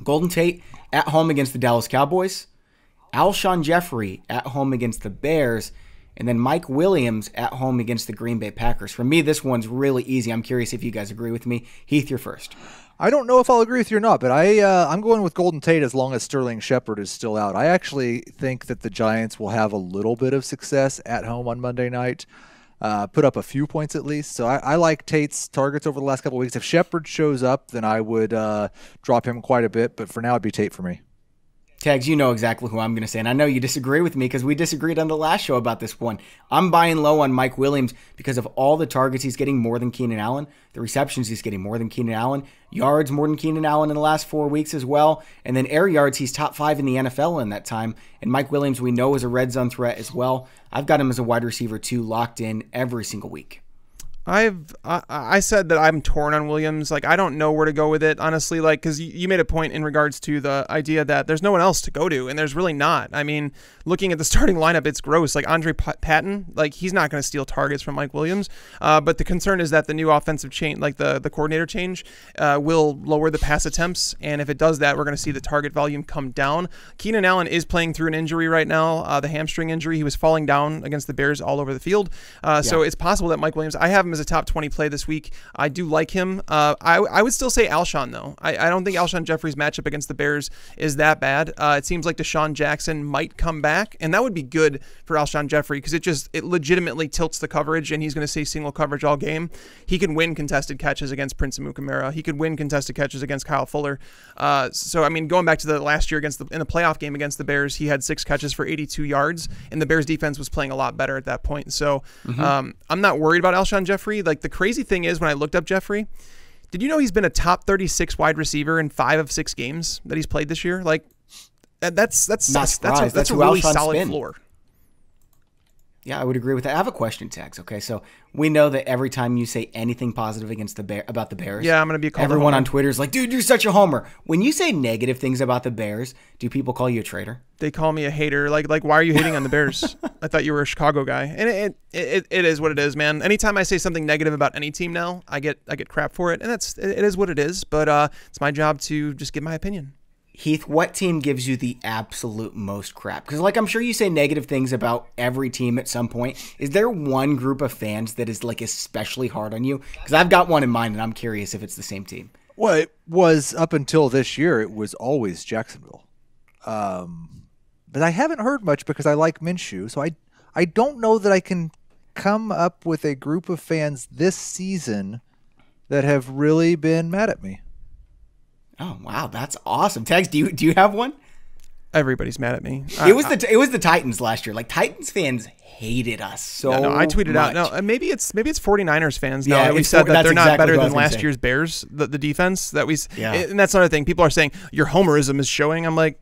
Golden Tate at home against the Dallas Cowboys. Alshon Jeffrey at home against the Bears. And then Mike Williams at home against the Green Bay Packers. For me, this one's really easy. I'm curious if you guys agree with me. Heath, you're first. I don't know if I'll agree with you or not, but I'm going with Golden Tate as long as Sterling Shepard is still out. I actually think that the Giants will have a little bit of success at home on Monday night, put up a few points at least. So I like Tate's targets over the last couple of weeks. If Shepard shows up, then I would drop him quite a bit, but for now it'd be Tate for me. Tags, you know exactly who I'm going to say, and I know you disagree with me because we disagreed on the last show about this one. I'm buying low on Mike Williams because of all the targets he's getting more than Keenan Allen, the receptions he's getting more than Keenan Allen, yards more than Keenan Allen in the last 4 weeks as well, and then air yards, he's top 5 in the NFL in that time, and Mike Williams we know is a red zone threat as well. I've got him as a wide receiver 2 locked in every single week. I said that I'm torn on Williams. Like, I don't know where to go with it, honestly, like, because you made a point in regards to the idea that there's no one else to go to, and there's really not. I mean, looking at the starting lineup, it's gross. Like, Andre Patton, like, he's not going to steal targets from Mike Williams, but the concern is that the new offensive change, like the coordinator change, will lower the pass attempts, and if it does that, we're going to see the target volume come down. Keenan Allen is playing through an injury right now, the hamstring injury. He was falling down against the Bears all over the field, so it's possible that Mike Williams, I have him as a top 20 play this week. I do like him. I would still say Alshon, though. I don't think Alshon Jeffrey's matchup against the Bears is that bad. It seems like Deshaun Jackson might come back, and that would be good for Alshon Jeffrey because it legitimately tilts the coverage, and he's going to stay single coverage all game. He can win contested catches against Prince Amukamara. He could win contested catches against Kyle Fuller. So, I mean, going back to the last year in the playoff game against the Bears, he had 6 catches for 82 yards, and the Bears defense was playing a lot better at that point. So, I'm not worried about Alshon Jeffrey. Like, the crazy thing is, when I looked up Jeffrey, did you know he's been a top 36 wide receiver in 5 of 6 games that he's played this year? Like, that's a really solid floor. Yeah, I would agree with that. I have a question, Tags. Okay, so we know that every time you say anything positive against about the Bears, yeah, I'm going to be called everyone on Twitter is like, dude, you're such a homer. When you say negative things about the Bears, do people call you a traitor? They call me a hater. Like why are you hating on the Bears? I thought you were a Chicago guy. And it is what it is, man. Anytime I say something negative about any team now, I get crap for it, and it is what it is. But it's my job to just give my opinion. Heath, what team gives you the absolute most crap? Because, like, I'm sure you say negative things about every team at some point. Is there one group of fans that is, like, especially hard on you? Because I've got one in mind, and I'm curious if it's the same team. Well, it was up until this year, it was always Jacksonville. But I haven't heard much because I like Minshew, so I don't know that I can come up with a group of fans this season that have really been mad at me. Oh wow, that's awesome. Tags, do you have one? Everybody's mad at me. It was the Titans last year. Like, Titans fans hated us so much. No, I tweeted out. No, maybe it's 49ers fans now that we said that they're not better than last year's Bears. The defense that we and that's another thing. People are saying your homerism is showing. I'm like,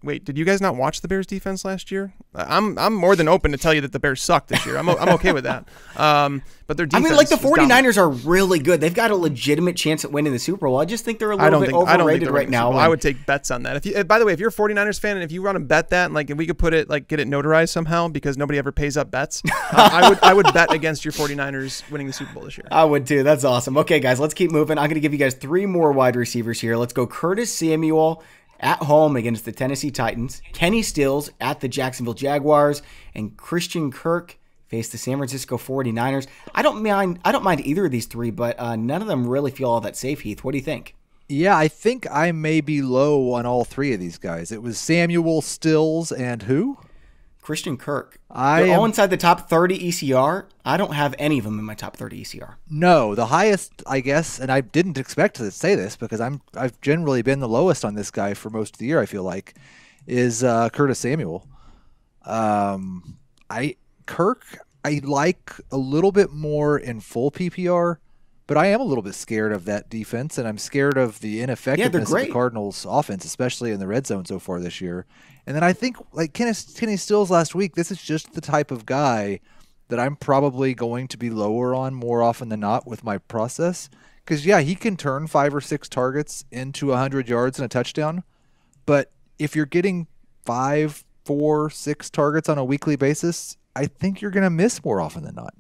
wait, did you guys not watch the Bears defense last year? I'm more than open to tell you that the Bears suck this year. I'm okay with that. But their defense, I mean, like the 49ers are really good. They've got a legitimate chance at winning the Super Bowl. I just think they're a little bit overrated right now. I would take bets on that. By the way, if you're a 49ers fan and if you want to bet that, and like if we could put it like get it notarized somehow because nobody ever pays up bets, I would bet against your 49ers winning the Super Bowl this year. I would too. That's awesome. Okay, guys, let's keep moving. I'm going to give you guys 3 more wide receivers here. Let's go Curtis Samuel at home against the Tennessee Titans, Kenny Stills at the Jacksonville Jaguars, and Christian Kirk face the San Francisco 49ers. I don't mind either of these 3, but none of them really feel all that safe, Heath. What do you think? Yeah, I think I may be low on all 3 of these guys. It was Samuel, Stills, and who? Christian Kirk. They're all inside the top 30 ECR. I don't have any of them in my top 30 ECR. No, the highest, I guess, and I didn't expect to say this because I've generally been the lowest on this guy for most of the year, I feel like, is Curtis Samuel. Kirk, I like a little bit more in full PPR, but I am a little bit scared of that defense, and I'm scared of the ineffectiveness of the Cardinals' offense, especially in the red zone so far this year. And then I think, like Kenny Stills last week, this is just the type of guy that I'm probably going to be lower on more often than not with my process. Because, yeah, he can turn 5 or 6 targets into 100 yards and a touchdown. But if you're getting 5, 4, 6 targets on a weekly basis, I think you're going to miss more often than not.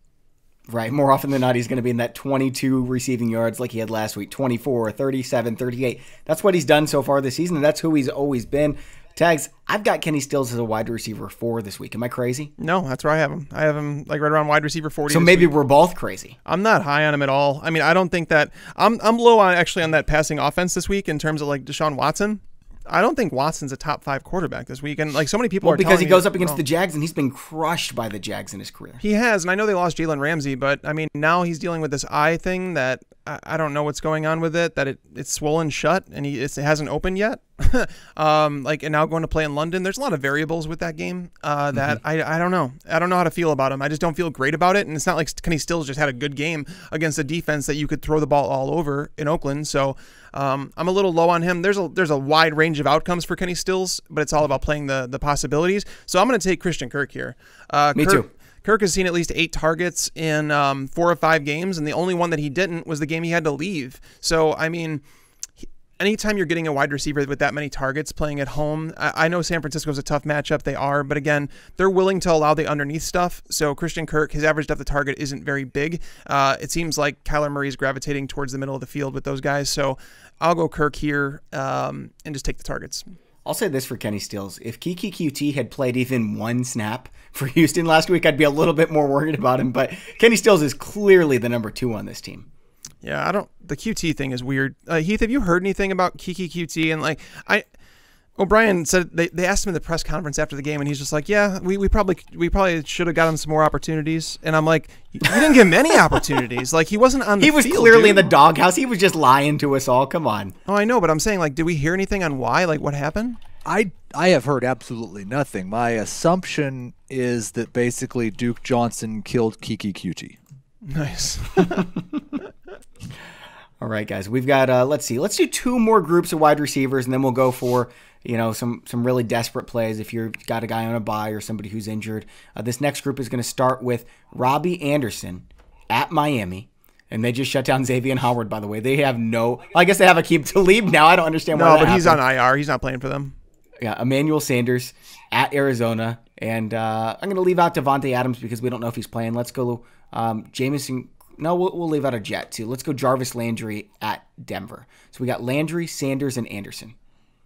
Right. More often than not, he's going to be in that 22 receiving yards like he had last week, 24, 37, 38. That's what he's done so far this season, and that's who he's always been. Tags, I've got Kenny Stills as a wide receiver 4 this week. Am I crazy? No, that's where I have him. I have him like right around wide receiver 40. So maybe we're both crazy. I'm not high on him at all. I mean, I don't think that I'm low on actually on that passing offense this week in terms of like Deshaun Watson. I don't think Watson's a top 5 quarterback this week, and like so many people are because he goes up against the Jags and he's been crushed by the Jags in his career. He has, and I know they lost Jalen Ramsey, but I mean now he's dealing with this eye thing that I don't know what's going on with it. That it's swollen shut and it hasn't opened yet. And now going to play in London. There's a lot of variables with that game that I don't know. I don't know how to feel about him. I just don't feel great about it. And it's not like Kenny Stills just had a good game against a defense that you could throw the ball all over in Oakland. So I'm a little low on him. There's a wide range of outcomes for Kenny Stills, but it's all about playing the possibilities. So I'm going to take Christian Kirk here. Me too. Kirk has seen at least 8 targets in 4 or 5 games, and the only one that he didn't was the game he had to leave. So, I mean, anytime you're getting a wide receiver with that many targets playing at home, I know San Francisco's a tough matchup. They are, but again, they're willing to allow the underneath stuff. So Christian Kirk, his average depth of target isn't very big. It seems like Kyler Murray is gravitating towards the middle of the field with those guys. So I'll go Kirk here and just take the targets. I'll say this for Kenny Stills. If Kiki QT had played even 1 snap for Houston last week, I'd be a little bit more worried about him. But Kenny Stills is clearly the number 2 on this team. Yeah, the QT thing is weird. Heath, have you heard anything about Kiki QT? And O'Brien said they asked him in the press conference after the game, and he's just like, "Yeah, we probably should have got him some more opportunities." And I'm like, "You didn't give him any opportunities. Like he wasn't on the field." He was clearly in the doghouse. He was just lying to us all. Come on. Oh, I know, but I'm saying, like, did we hear anything on why? Like, what happened? I have heard absolutely nothing. My assumption is that basically Duke Johnson killed Kiki QT. Nice. All right, guys. We've got let's do 2 more groups of wide receivers, and then we'll go for some really desperate plays if you've got a guy on a bye or somebody who's injured. This next group is going to start with Robbie Anderson at Miami. And they just shut down Xavier Howard, by the way. They have I guess they have Aqib Talib now. I don't understand why that happened. He's on IR. He's not playing for them. Yeah, Emmanuel Sanders at Arizona. And I'm going to leave out Devontae Adams because we don't know if he's playing. Let's go Jamison. No, we'll leave out a Jet, too. Let's go Jarvis Landry at Denver. So we got Landry, Sanders, and Anderson.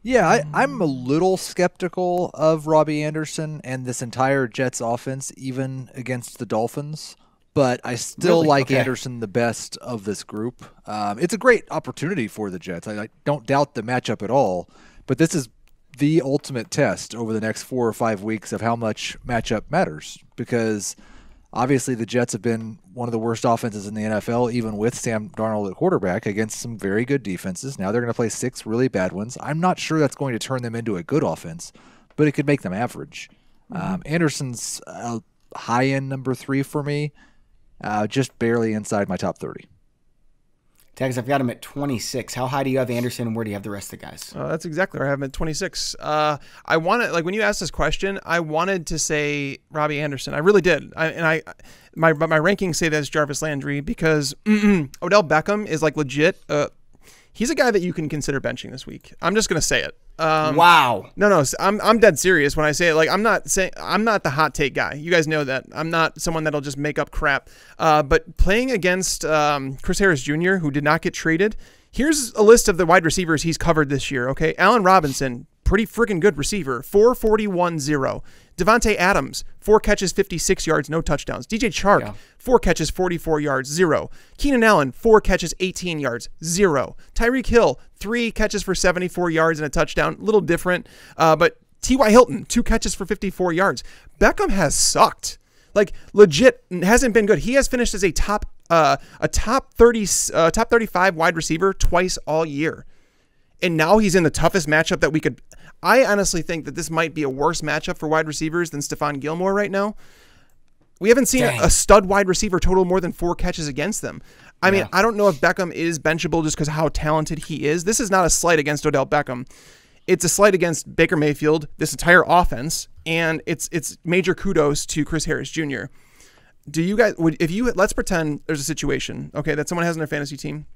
Yeah, I'm a little skeptical of Robbie Anderson and this entire Jets offense, even against the Dolphins. But I still like Anderson the best of this group. It's a great opportunity for the Jets. I don't doubt the matchup at all. But this is the ultimate test over the next 4 or 5 weeks of how much matchup matters. Because obviously the Jets have been one of the worst offenses in the NFL, even with Sam Darnold at quarterback, against some very good defenses. Now they're going to play 6 really bad ones. I'm not sure that's going to turn them into a good offense, but it could make them average. Anderson's high-end number 3 for me. Just barely inside my top 30. Tags, I've got him at 26. How high do you have Anderson, and where do you have the rest of the guys? That's exactly where I have him at 26. I wanted, like, when you asked this question, I wanted to say Robbie Anderson. I really did. My rankings say that's Jarvis Landry because Odell Beckham is like legit. He's a guy that you can consider benching this week. I'm just gonna say it. Wow. No, I'm dead serious when I say it. Like, I'm not the hot take guy. You guys know that. I'm not someone that'll just make up crap. But playing against Chris Harris Jr., who did not get traded, here's a list of the wide receivers he's covered this year. Okay, Allen Robinson, pretty freaking good receiver, 4.41-0. Devontae Adams, 4 catches, 56 yards, no touchdowns. DJ Chark, 4 catches, 44 yards, 0. Keenan Allen, 4 catches, 18 yards, 0. Tyreek Hill, 3 catches for 74 yards and a touchdown. A little different. But T.Y. Hilton, 2 catches for 54 yards. Beckham has sucked. Like, legit, hasn't been good. He has finished as a top 35 wide receiver twice all year. And now he's in the toughest matchup that we could. I honestly think that this might be a worse matchup for wide receivers than Stephon Gilmore right now. We haven't seen a stud wide receiver total more than 4 catches against them. I mean, I don't know if Beckham is benchable just because of how talented he is. This is not a slight against Odell Beckham. It's a slight against Baker Mayfield, this entire offense, and it's major kudos to Chris Harris Jr. Do you guys, let's pretend there's a situation, okay, that someone has on their fantasy team.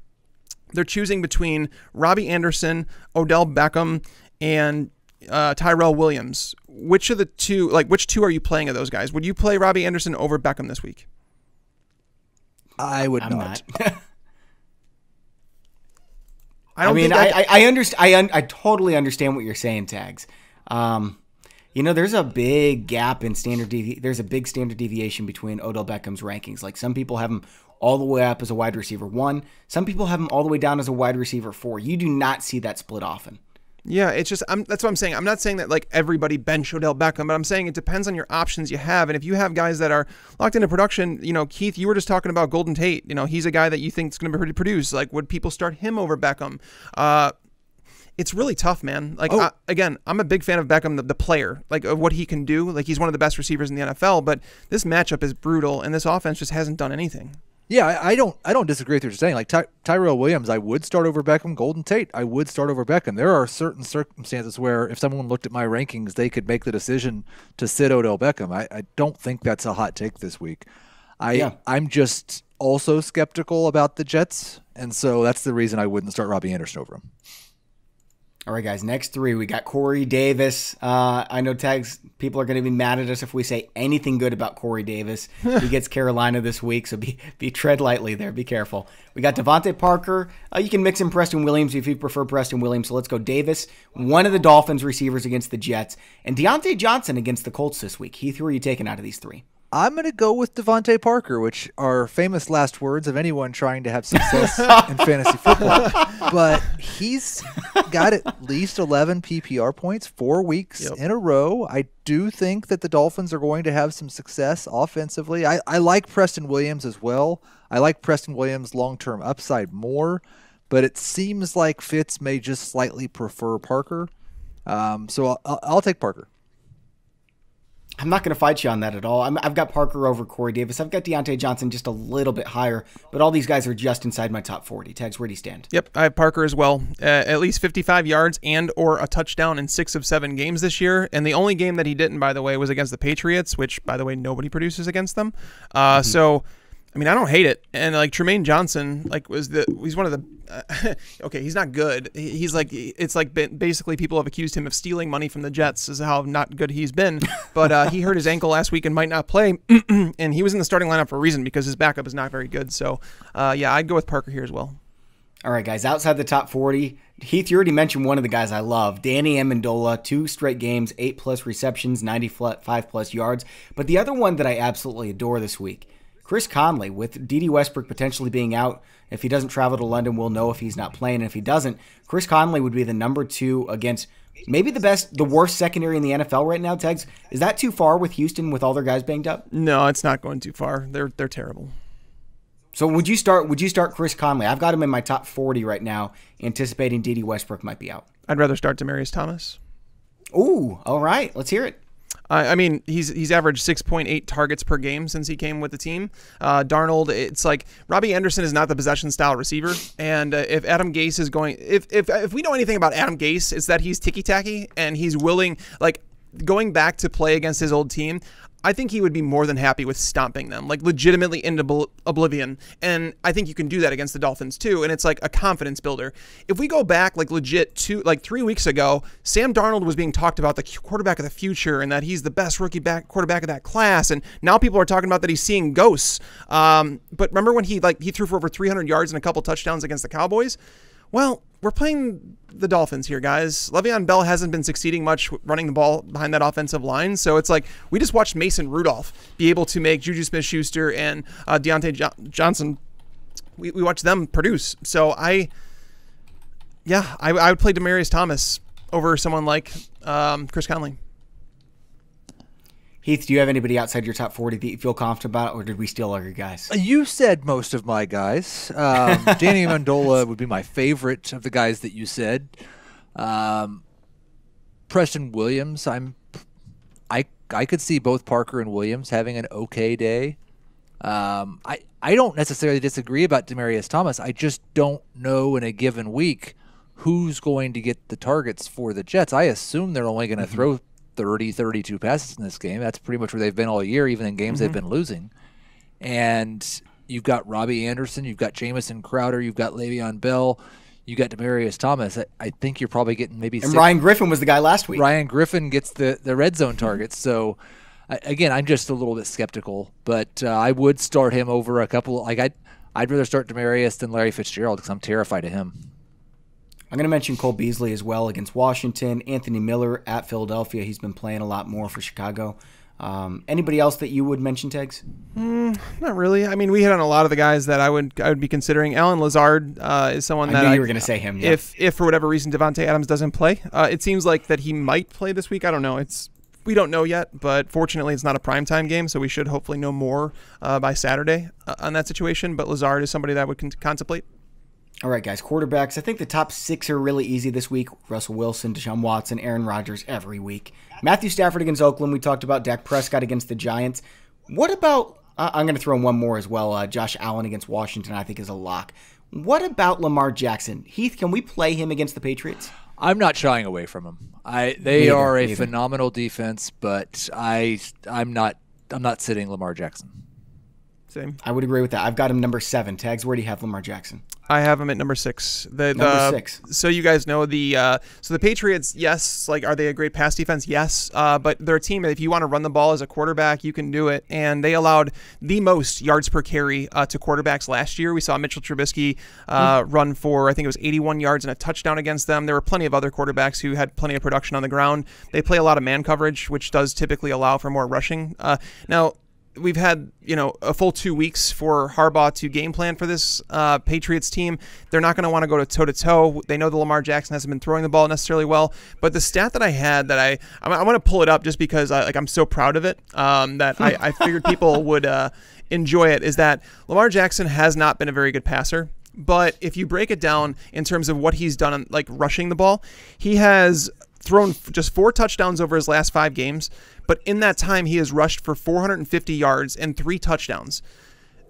They're choosing between Robbie Anderson, Odell Beckham, and Tyrell Williams. Which of the two, which two are you playing of those guys? Would you play Robbie Anderson over Beckham this week? I would not. I totally understand what you're saying, Tags. There's a big gap in there's a big standard deviation between Odell Beckham's rankings. Like, some people have him all the way up as a wide receiver 1. Some people have him all the way down as a wide receiver 4. You do not see that split often. Yeah, it's just that's what I'm saying. I'm not saying that like everybody bench Odell Beckham, but I'm saying it depends on your options you have. And if you have guys that are locked into production, Keith, you were just talking about Golden Tate. He's a guy that you think is going to produce. Like, would people start him over Beckham? It's really tough, man. Like, again, I'm a big fan of Beckham, the player, like, of what he can do. Like, he's one of the best receivers in the NFL, but this matchup is brutal, and this offense just hasn't done anything. Yeah, I don't disagree with what you're saying. Like, Tyrell Williams, I would start over Beckham. Golden Tate, I would start over Beckham. There are certain circumstances where if someone looked at my rankings, they could make the decision to sit Odell Beckham. I don't think that's a hot take this week. I'm just also skeptical about the Jets, and so that's the reason I wouldn't start Robbie Anderson over him. All right, guys, next 3, we got Corey Davis. I know, Tags, people are going to be mad at us if we say anything good about Corey Davis. He gets Carolina this week, so be tread lightly there. Be careful. We got Devante Parker. You can mix in Preston Williams if you prefer Preston Williams. So let's go Davis, one of the Dolphins receivers against the Jets, and Deontay Johnson against the Colts this week. Heath, who are you taking out of these 3? I'm going to go with Devante Parker, which are famous last words of anyone trying to have success in fantasy football. But he's got at least 11 PPR points 4 weeks in a row. I do think that the Dolphins are going to have some success offensively. I like Preston Williams as well. I like Preston Williams' long-term upside more, but it seems like Fitz may just slightly prefer Parker. So I'll take Parker. I'm not going to fight you on that at all. I've got Parker over Corey Davis. I've got Deontay Johnson just a little bit higher, but all these guys are just inside my top 40. Tags, where do you stand? Yep, I have Parker as well. At least 55 yards and or a touchdown in 6 of 7 games this year. And the only game that he didn't, by the way, was against the Patriots, which, by the way, nobody produces against them. So, I mean, I don't hate it. And like Tremaine Johnson, like he's one of the okay, he's not good. He's like, it's like basically people have accused him of stealing money from the Jets is how not good he's been. But he hurt his ankle last week and might not play. And he was in the starting lineup for a reason because his backup is not very good. So yeah, I'd go with Parker here as well. All right, guys, outside the top 40, Heath, you already mentioned one of the guys I love, Danny Amendola, 2 straight games, 8+ receptions, 95+ yards. But the other one that I absolutely adore this week, Chris Conley, with D.D. Westbrook potentially being out. If he doesn't travel to London, we'll know if he's not playing. And if he doesn't, Chris Conley would be the number 2 against maybe the worst secondary in the NFL right now, Tags. Is that too far with Houston with all their guys banged up? No, it's not going too far. They're terrible. So would you start Chris Conley? I've got him in my top 40 right now, anticipating D.D. Westbrook might be out. I'd rather start Demaryius Thomas. Ooh, all right. Let's hear it. I mean, he's averaged 6.8 targets per game since he came with the team. Darnold, it's like Robbie Anderson is not the possession style receiver, and if Adam Gase is going, if we know anything about Adam Gase, it's that he's ticky tacky and he's willing, like going back to play against his old team. I think he would be more than happy with stomping them, like legitimately into oblivion. And I think you can do that against the Dolphins too. And it's like a confidence builder. If we go back like legit to like 3 weeks ago, Sam Darnold was being talked about the quarterback of the future and that he's the best rookie quarterback of that class. And now people are talking about that he's seeing ghosts. But remember when he threw for over 300 yards and a couple touchdowns against the Cowboys? Well, we're playing the Dolphins here, guys. Le'Veon Bell hasn't been succeeding much running the ball behind that offensive line. So it's like we just watched Mason Rudolph be able to make Juju Smith-Schuster and Deontay Johnson. We watched them produce. So I would play Demaryius Thomas over someone like Chris Conley. Heath, do you have anybody outside your top 40 that you feel confident about, or did we steal all your guys? You said most of my guys. Danny Amendola would be my favorite of the guys that you said. Preston Williams, I could see both Parker and Williams having an okay day. I don't necessarily disagree about Demaryius Thomas. I just don't know in a given week who's going to get the targets for the Jets. I assume they're only going to throw 30, 32 passes in this game. That's pretty much where they've been all year, even in games they've been losing. And you've got Robbie Anderson, you've got Jamison Crowder, you've got Le'Veon Bell, you got Demaryius Thomas. I think you're probably getting maybe And Ryan Griffin was the guy last week. Ryan Griffin gets the red zone targets. So, again, I'm just a little bit skeptical. But I would start him over a couple. Like I'd rather start Demaryius than Larry Fitzgerald because I'm terrified of him. I'm going to mention Cole Beasley as well against Washington. Anthony Miller at Philadelphia. He's been playing a lot more for Chicago. Anybody else that you would mention, Tegs? Not really. I mean, we hit on a lot of the guys that I would be considering. Alan Lazard is someone that I knew you were going to say him. Yeah. If for whatever reason Devontae Adams doesn't play, it seems like that he might play this week. I don't know. We don't know yet, but fortunately it's not a primetime game, so we should hopefully know more by Saturday on that situation. But Lazard is somebody that I would contemplate. All right, guys, quarterbacks. I think the top 6 are really easy this week. Russell Wilson, Deshaun Watson, Aaron Rodgers every week. Matthew Stafford against Oakland. We talked about Dak Prescott against the Giants. What about, I'm going to throw in one more as well, Josh Allen against Washington I think is a lock. What about Lamar Jackson? Heath, can we play him against the Patriots? I'm not shying away from him. They are a phenomenal defense, but I'm not sitting Lamar Jackson. Same. I would agree with that. I've got him number 7. Tags, where do you have Lamar Jackson? I have him at number 6. Number 6. So you guys know the Patriots, yes, like are they a great pass defense? Yes. But they're a team that if you want to run the ball as a quarterback, you can do it. And they allowed the most yards per carry to quarterbacks last year. We saw Mitchell Trubisky run for, I think it was 81 yards and a touchdown against them. There were plenty of other quarterbacks who had plenty of production on the ground. They play a lot of man coverage, which does typically allow for more rushing. Now, we've had, a full 2 weeks for Harbaugh to game plan for this Patriots team. They're not going to want to go to toe-to-toe. They know that Lamar Jackson hasn't been throwing the ball necessarily well. But the stat that I had that I want to pull it up just because I'm so proud of it, that I figured people would enjoy it, is that Lamar Jackson has not been a very good passer. But if you break it down in terms of what he's done, like rushing the ball, he has thrown just 4 touchdowns over his last 5 games, but in that time he has rushed for 450 yards and 3 touchdowns.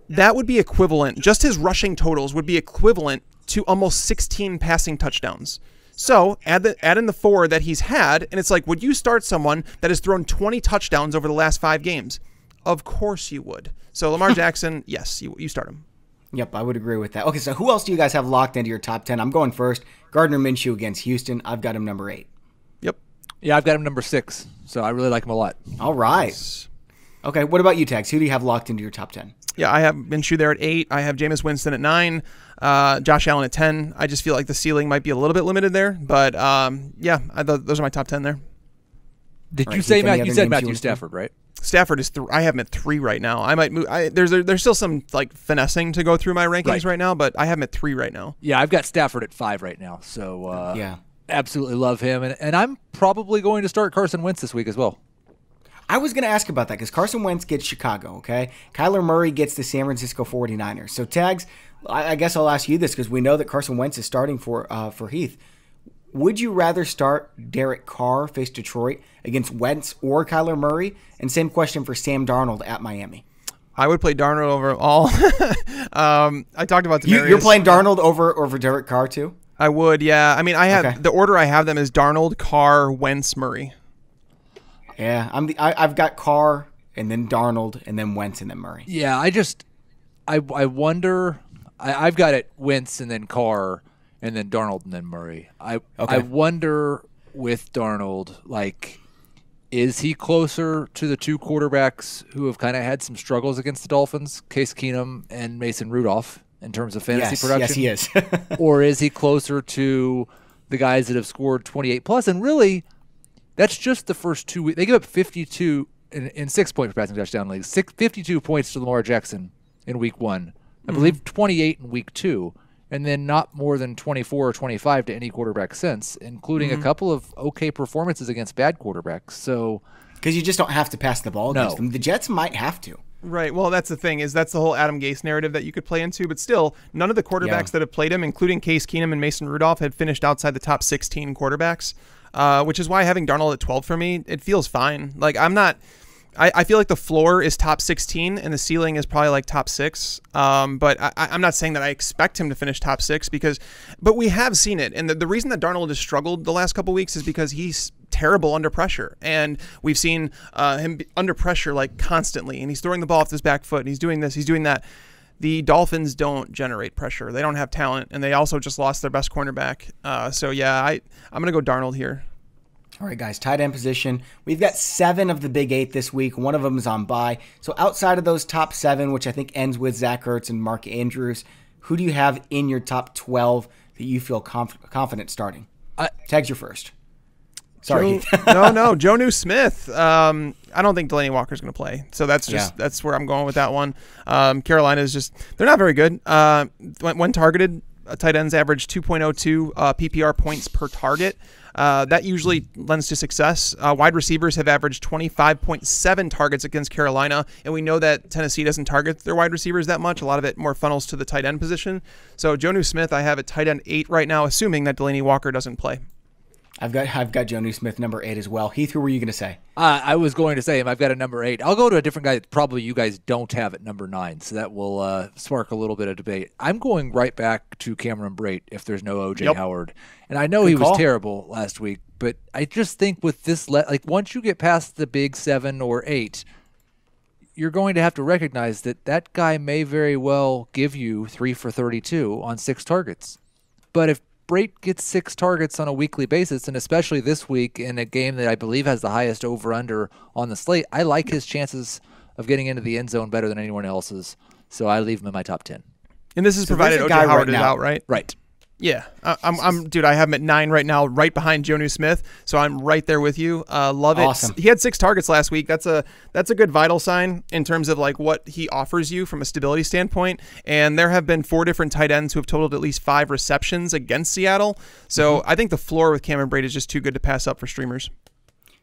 That would be equivalent, just his rushing totals would be equivalent to almost 16 passing touchdowns. So add in the 4 that he's had, and it's like, would you start someone that has thrown 20 touchdowns over the last 5 games? Of course you would. So Lamar Jackson, yes, you start him. Yep, I would agree with that. Okay, so who else do you guys have locked into your top 10? I'm going first. Gardner Minshew against Houston. I've got him number 8. Yep. Yeah, I've got him number 6, so I really like him a lot. All right. Okay, what about you, Tags? Who do you have locked into your top 10? Yeah, I have Minshew there at 8. I have Jameis Winston at 9. Josh Allen at 10. I just feel like the ceiling might be a little bit limited there, but those are my top 10 there. Did you say Matt? You said Matthew Stafford, right? Stafford is I have him at 3 right now. I might move. There's still some like finessing to go through my rankings right now, but I have him at 3 right now. Yeah, I've got Stafford at 5 right now. So yeah, absolutely love him, and I'm probably going to start Carson Wentz this week as well. I was going to ask about that because Carson Wentz gets Chicago, okay? Kyler Murray gets the San Francisco 49ers. So, Tags, I guess I'll ask you this because we know that Carson Wentz is starting for Heath. would you rather start Derek Carr, face Detroit, against Wentz or Kyler Murray? And same question for Sam Darnold at Miami. I would play Darnold over all. I talked about Demaryius. You're playing Darnold over Derek Carr too? I would, yeah. I mean, I have the order I have them is Darnold, Carr, Wentz, Murray. Yeah, I've got Carr and then Darnold and then Wentz and then Murray. Yeah, I wonder. I've got it Wentz and then Carr and then Darnold and then Murray. I wonder with Darnold, like, is he closer to the two quarterbacks who have kind of had some struggles against the Dolphins, Case Keenum and Mason Rudolph, in terms of fantasy production? Yes, he is. Or is he closer to the guys that have scored 28+? And really, that's just the first 2 weeks. They give up 52 in 6 points per passing touchdown league. 52 points to Lamar Jackson in week 1. I believe 28 in week 2. And then not more than 24 or 25 to any quarterback since, including a couple of okay performances against bad quarterbacks. So, because you just don't have to pass the ball against them. The Jets might have to. Right. Well, that's the thing, is that's the whole Adam Gase narrative that you could play into. But still, none of the quarterbacks that have played him, including Case Keenum and Mason Rudolph, had finished outside the top 16 quarterbacks, which is why having Darnold at 12 for me, it feels fine. Like, I feel like the floor is top 16 and the ceiling is probably like top 6. But I'm not saying that I expect him to finish top 6 but we have seen it. And the reason that Darnold has struggled the last couple of weeks is because he's terrible under pressure. And we've seen him under pressure like constantly. And he's throwing the ball off his back foot. And he's doing this, he's doing that. The Dolphins don't generate pressure. They don't have talent. And they also just lost their best cornerback. So yeah, I'm going to go Darnold here. All right, guys, tight end position. We've got 7 of the big 8 this week. One of them is on bye. So outside of those top 7, which I think ends with Zach Ertz and Mark Andrews, who do you have in your top 12 that you feel confident starting? Tags your first. Sorry. No, Jonnu Smith. I don't think Delaney Walker's going to play. So that's where I'm going with that one. Carolina is they're not very good. When targeted, tight ends average 2.02 PPR points per target. That usually lends to success. Wide receivers have averaged 25.7 targets against Carolina, and we know that Tennessee doesn't target their wide receivers that much. A lot of it more funnels to the tight end position. So Jonnu Smith, I have at tight end 8 right now, assuming that Delaney Walker doesn't play. I've got Jonnu Smith number 8 as well. Heath, who were you going to say? I was going to say him. I've got a number 8. I'll go to a different guy that probably you guys don't have at number 9, so that will spark a little bit of debate. I'm going right back to Cameron Brate if there's no O.J. Howard. And I know Good he call. was terrible last week, but I just think with this, once you get past the big 7 or 8, you're going to have to recognize that guy may very well give you 3 for 32 on 6 targets. But if Brate gets 6 targets on a weekly basis, and especially this week in a game that I believe has the highest over-under on the slate, I like his chances of getting into the end zone better than anyone else's, so I leave him in my top 10. And this is provided O.J. Howard is out, right? Right. Yeah, dude, I have him at 9 right now, right behind Jonnu Smith, so I'm right there with you. Love it. Awesome. He had 6 targets last week. That's a good vital sign in terms of like what he offers you from a stability standpoint. And there have been 4 different tight ends who have totaled at least 5 receptions against Seattle. So I think the floor with Cameron Brate is just too good to pass up for streamers.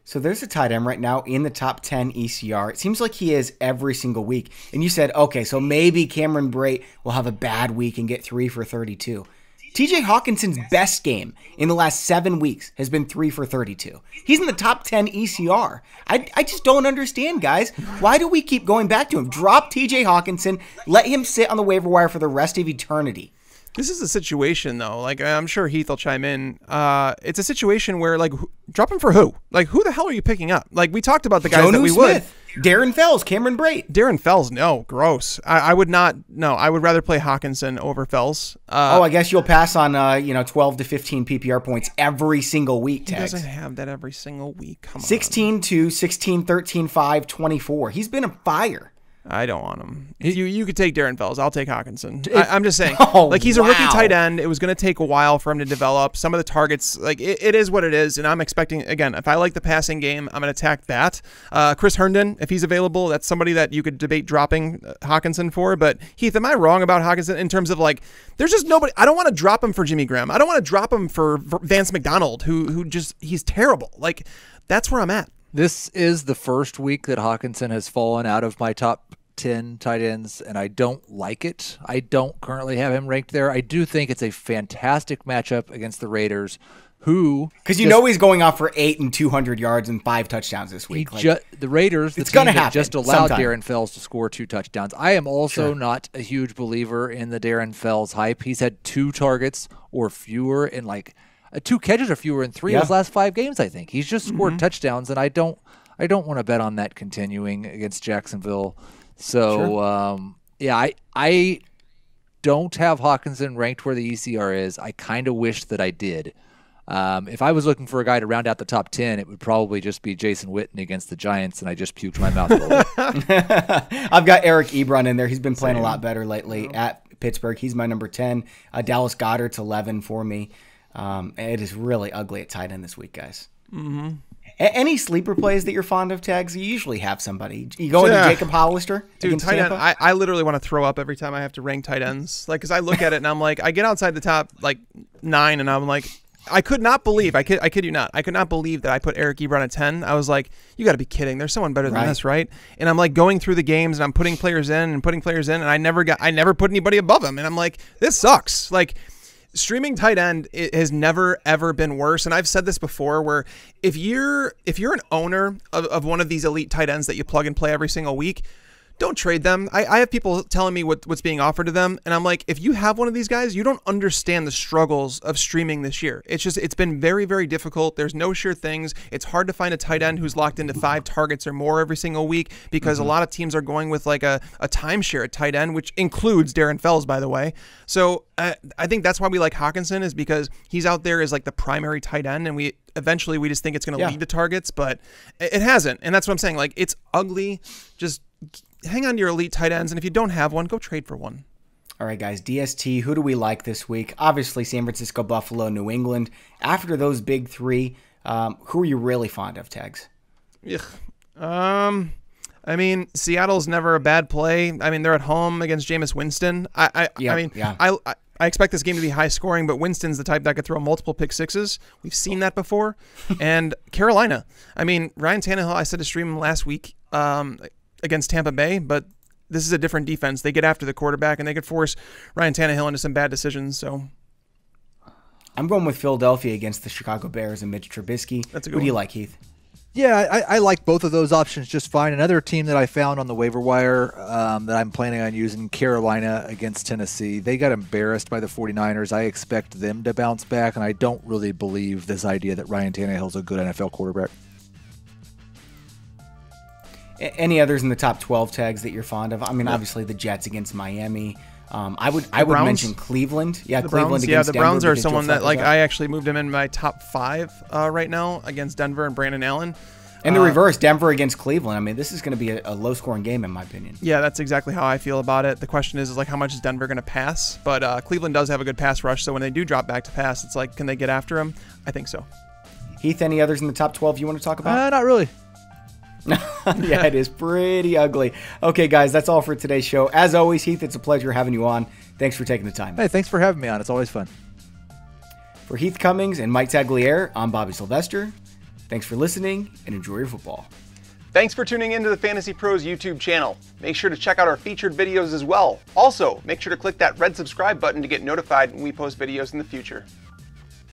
So there's a tight end right now in the top 10 ECR. It seems like he is every single week. And you said, okay, so maybe Cameron Brate will have a bad week and get 3 for 32. TJ Hawkinson's best game in the last 7 weeks has been 3 for 32. He's in the top 10 ECR. I just don't understand, guys. Why do we keep going back to him? Drop TJ Hawkinson. Let him sit on the waiver wire for the rest of eternity. This is a situation, though. Like, I'm sure Heath will chime in. It's a situation where, like, drop him for who? Like, who the hell are you picking up? Like, we talked about the guys that we Smith, would. Darren Fells, Cameron Brate. Darren Fells, no, gross. I would not. No, I would rather play Hockenson over Fells. I guess you'll pass on 12 to 15 PPR points every single week. He Tags. doesn't have that every single week. Come on. 16-2, 16-13, 5, 24. He's been a fire. I don't want him. You could take Darren Fells. I'll take Hockenson. If- I'm just saying. Oh, like, he's a rookie wow. tight end. It was going to take a while for him to develop. Some of the targets, like, it is what it is. And I'm expecting, again, if I like the passing game, I'm going to attack that. Chris Herndon, if he's available, that's somebody that you could debate dropping Hockenson for. But, Heath, am I wrong about Hockenson in terms of, like, there's just nobody. I don't want to drop him for Jimmy Graham. I don't want to drop him for Vance McDonald, who just, he's terrible. Like, that's where I'm at. This is the first week that Hockenson has fallen out of my top 10 tight ends, and I don't like it. I don't currently have him ranked there. I do think it's a fantastic matchup against the Raiders, who because you know he's going off for 8 and 200 yards and 5 touchdowns this week. The Raiders, it's team gonna that happen just allowed sometime. Darren Fells to score 2 touchdowns. I am also not a huge believer in the Darren Fells hype. He's had 2 targets or fewer in 2 catches or fewer in 3 of his last 5 games. I think he's just scored touchdowns, and I don't want to bet on that continuing against Jacksonville. So I don't have Hockenson ranked where the ECR is. I kind of wish that I did. If I was looking for a guy to round out the top 10, it would probably just be Jason Witten against the Giants, and I just puked my mouth a little bit. I've got Eric Ebron in there. He's been playing a lot better lately at Pittsburgh. He's my number 10. Dallas Goedert's 11 for me. It is really ugly at tight end this week, guys. Mm-hmm. Any sleeper plays that you're fond of, Tags? You usually have somebody. You go into Jacob Hollister? Dude, tight end, I literally want to throw up every time I have to rank tight ends. Because I look at it and I'm like, I get outside the top 9 and I'm like, I could not believe, I kid you not, I could not believe that I put Eric Ebron at 10. I was like, you got to be kidding. There's someone better than this, right? And I'm like going through the games and I'm putting players in and I never put anybody above him. And I'm like, this sucks. Streaming tight end has never, ever been worse. And I've said this before where if you're an owner of one of these elite tight ends that you plug and play every single week, don't trade them. I have people telling me what's being offered to them. And I'm like, if you have one of these guys, you don't understand the struggles of streaming this year. It's been very, very difficult. There's no sure things. It's hard to find a tight end who's locked into 5 targets or more every single week because a lot of teams are going with a timeshare at tight end, which includes Darren Fells, by the way. So I think that's why we like Hockenson, is because he's out there as the primary tight end, and we just think it's going to lead to targets, but it hasn't. And that's what I'm saying. It's ugly. Just hang on to your elite tight ends, and if you don't have one, go trade for one. All right, guys, DST, who do we like this week? Obviously, San Francisco, Buffalo, New England. After those big 3, who are you really fond of, Tags? Seattle's never a bad play. They're at home against Jameis Winston. I expect this game to be high scoring, but Winston's the type that could throw multiple pick sixes. We've seen that before. And Carolina. Ryan Tannehill, I said to stream him last week against Tampa Bay, but this is a different defense. They get after the quarterback, and they could force Ryan Tannehill into some bad decisions. So I'm going with Philadelphia against the Chicago Bears and Mitch Trubisky. That's a good Who do you one. like, Heath? Yeah, I like both of those options just fine. Another team that I found on the waiver wire that I'm planning on using, Carolina against Tennessee. They got embarrassed by the 49ers. I expect them to bounce back, and I don't really believe this idea that Ryan Tannehill's a good NFL quarterback. Any others in the top 12, Tags, that you're fond of? Obviously the Jets against Miami. I would mention Cleveland. Yeah, the Cleveland Browns, against the Denver. Browns are someone that I I actually moved him in my top 5 right now against Denver and Brandon Allen. And the reverse, Denver against Cleveland. This is going to be a low-scoring game in my opinion. Yeah, that's exactly how I feel about it. The question is how much is Denver going to pass? But Cleveland does have a good pass rush, so when they do drop back to pass, it's can they get after him? I think so. Heath, any others in the top 12 you want to talk about? Not really. Yeah, it is pretty ugly. Okay, guys, that's all for today's show. As always, Heath, it's a pleasure having you on. Thanks for taking the time. Hey, thanks for having me on. It's always fun. For Heath Cummings and Mike Tagliere, I'm Bobby Sylvester. Thanks for listening, and enjoy your football. Thanks for tuning into the Fantasy Pros YouTube channel. Make sure to check out our featured videos as well. Also, make sure to click that red subscribe button to get notified when we post videos in the future.